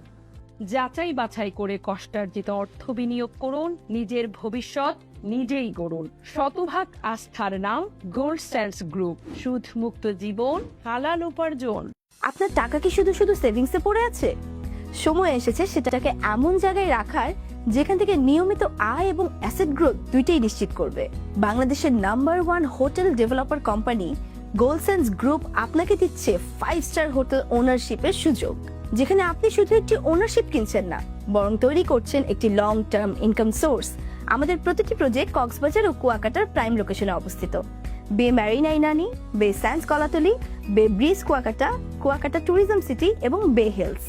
যাচাই বাছাই করে কষ্টার্জিত অর্থ বিনিয়োগ করুন, নিজের ভবিষ্যৎ নিজেই গড়ুন। শতভাগ আস্থার নাম গোলসেন্স গ্রুপ, সুদ মুক্ত জীবন, হালাল উপার্জন। আপনার টাকা কি শুধু শুধু সেভিংসে পড়ে আছে? সময় এসেছে সেটাকে এমন জায়গায় রাখার যেখান থেকে নিয়মিত আয় এবং অ্যাসেট গ্রোথ দুইটাই নিশ্চিত করবে। বাংলাদেশের নাম্বার 1 হোটেল ডেভেলপার কোম্পানি গোলসেন্স গ্রুপ আপনাকে দিচ্ছে 5 স্টার হোটেল ওনারশিপের সুযোগ, যেখানে আপনি শুধু একটি ওনারশিপ কিনছেন না, বরং তৈরি করছেন একটি লং টার্ম ইনকাম সোর্স। আমাদের প্রতিটি প্রজেক্ট কক্সবাজার ও কুয়াকাটার প্রাইম লোকেশনে অবস্থিত। বে ম্যারিনা ইনানি, বে স্যান্ডস কলাতলি, বে bridge Kuakata, Kuakata tourism city এবং বে হিলস।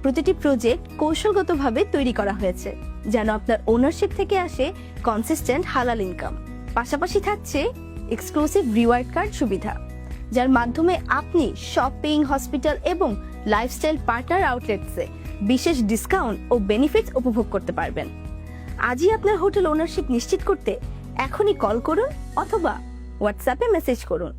প্রতিটি প্রজেক্ট কৌশলগতভাবে তৈরি করা হয়েছে যেন আপনার ওনারশিপ থেকে আসে কনসিস্টেন্ট হালাল ইনকাম। পাশাপাশি থাকছে এক্সক্লুসিভ রিওয়ার্ড কার্ড সুবিধা। যার মাধ্যমে আপনি শপিং, হসপিটাল এবং লাইফস্টাইল পার্টনার আউটলেটসে বিশেষ ডিসকাউন্ট ও বেনিফিটস উপভোগ করতে পারবেন। আজই আপনার হোটেল ওনারশিপ নিশ্চিত করতে এখনই কল করুন অথবা হোয়াটসঅ্যাপে মেসেজ করুন।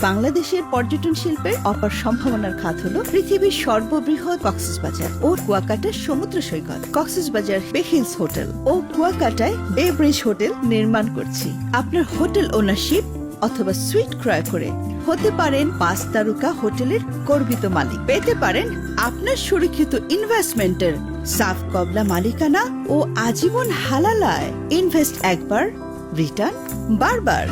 বাংলাদেশের পর্যটন শিল্পের অপার সম্ভাবনার খাত হলো পৃথিবীর সর্ববৃহৎ কক্সবাজার ও কুয়াকাটা সমুদ্র সৈকত। কক্সবাজার বে হিলস হোটেল ও কুয়াকাটায় বে ব্রিজ হোটেল নির্মাণ করছি। আপনার হোটেল ওনারশিপ অথবা সুইট ক্রয় করে হতে পারেন 5 তারকা হোটেলের গর্বিত মালিক। পেতে পারেন আপনার সুরক্ষিত ইনভেস্টমেন্টের সাফ কবলা মালিকানা ও আজীবন হালালায়। ইনভেস্ট একবার, রিটার্ন বারবার।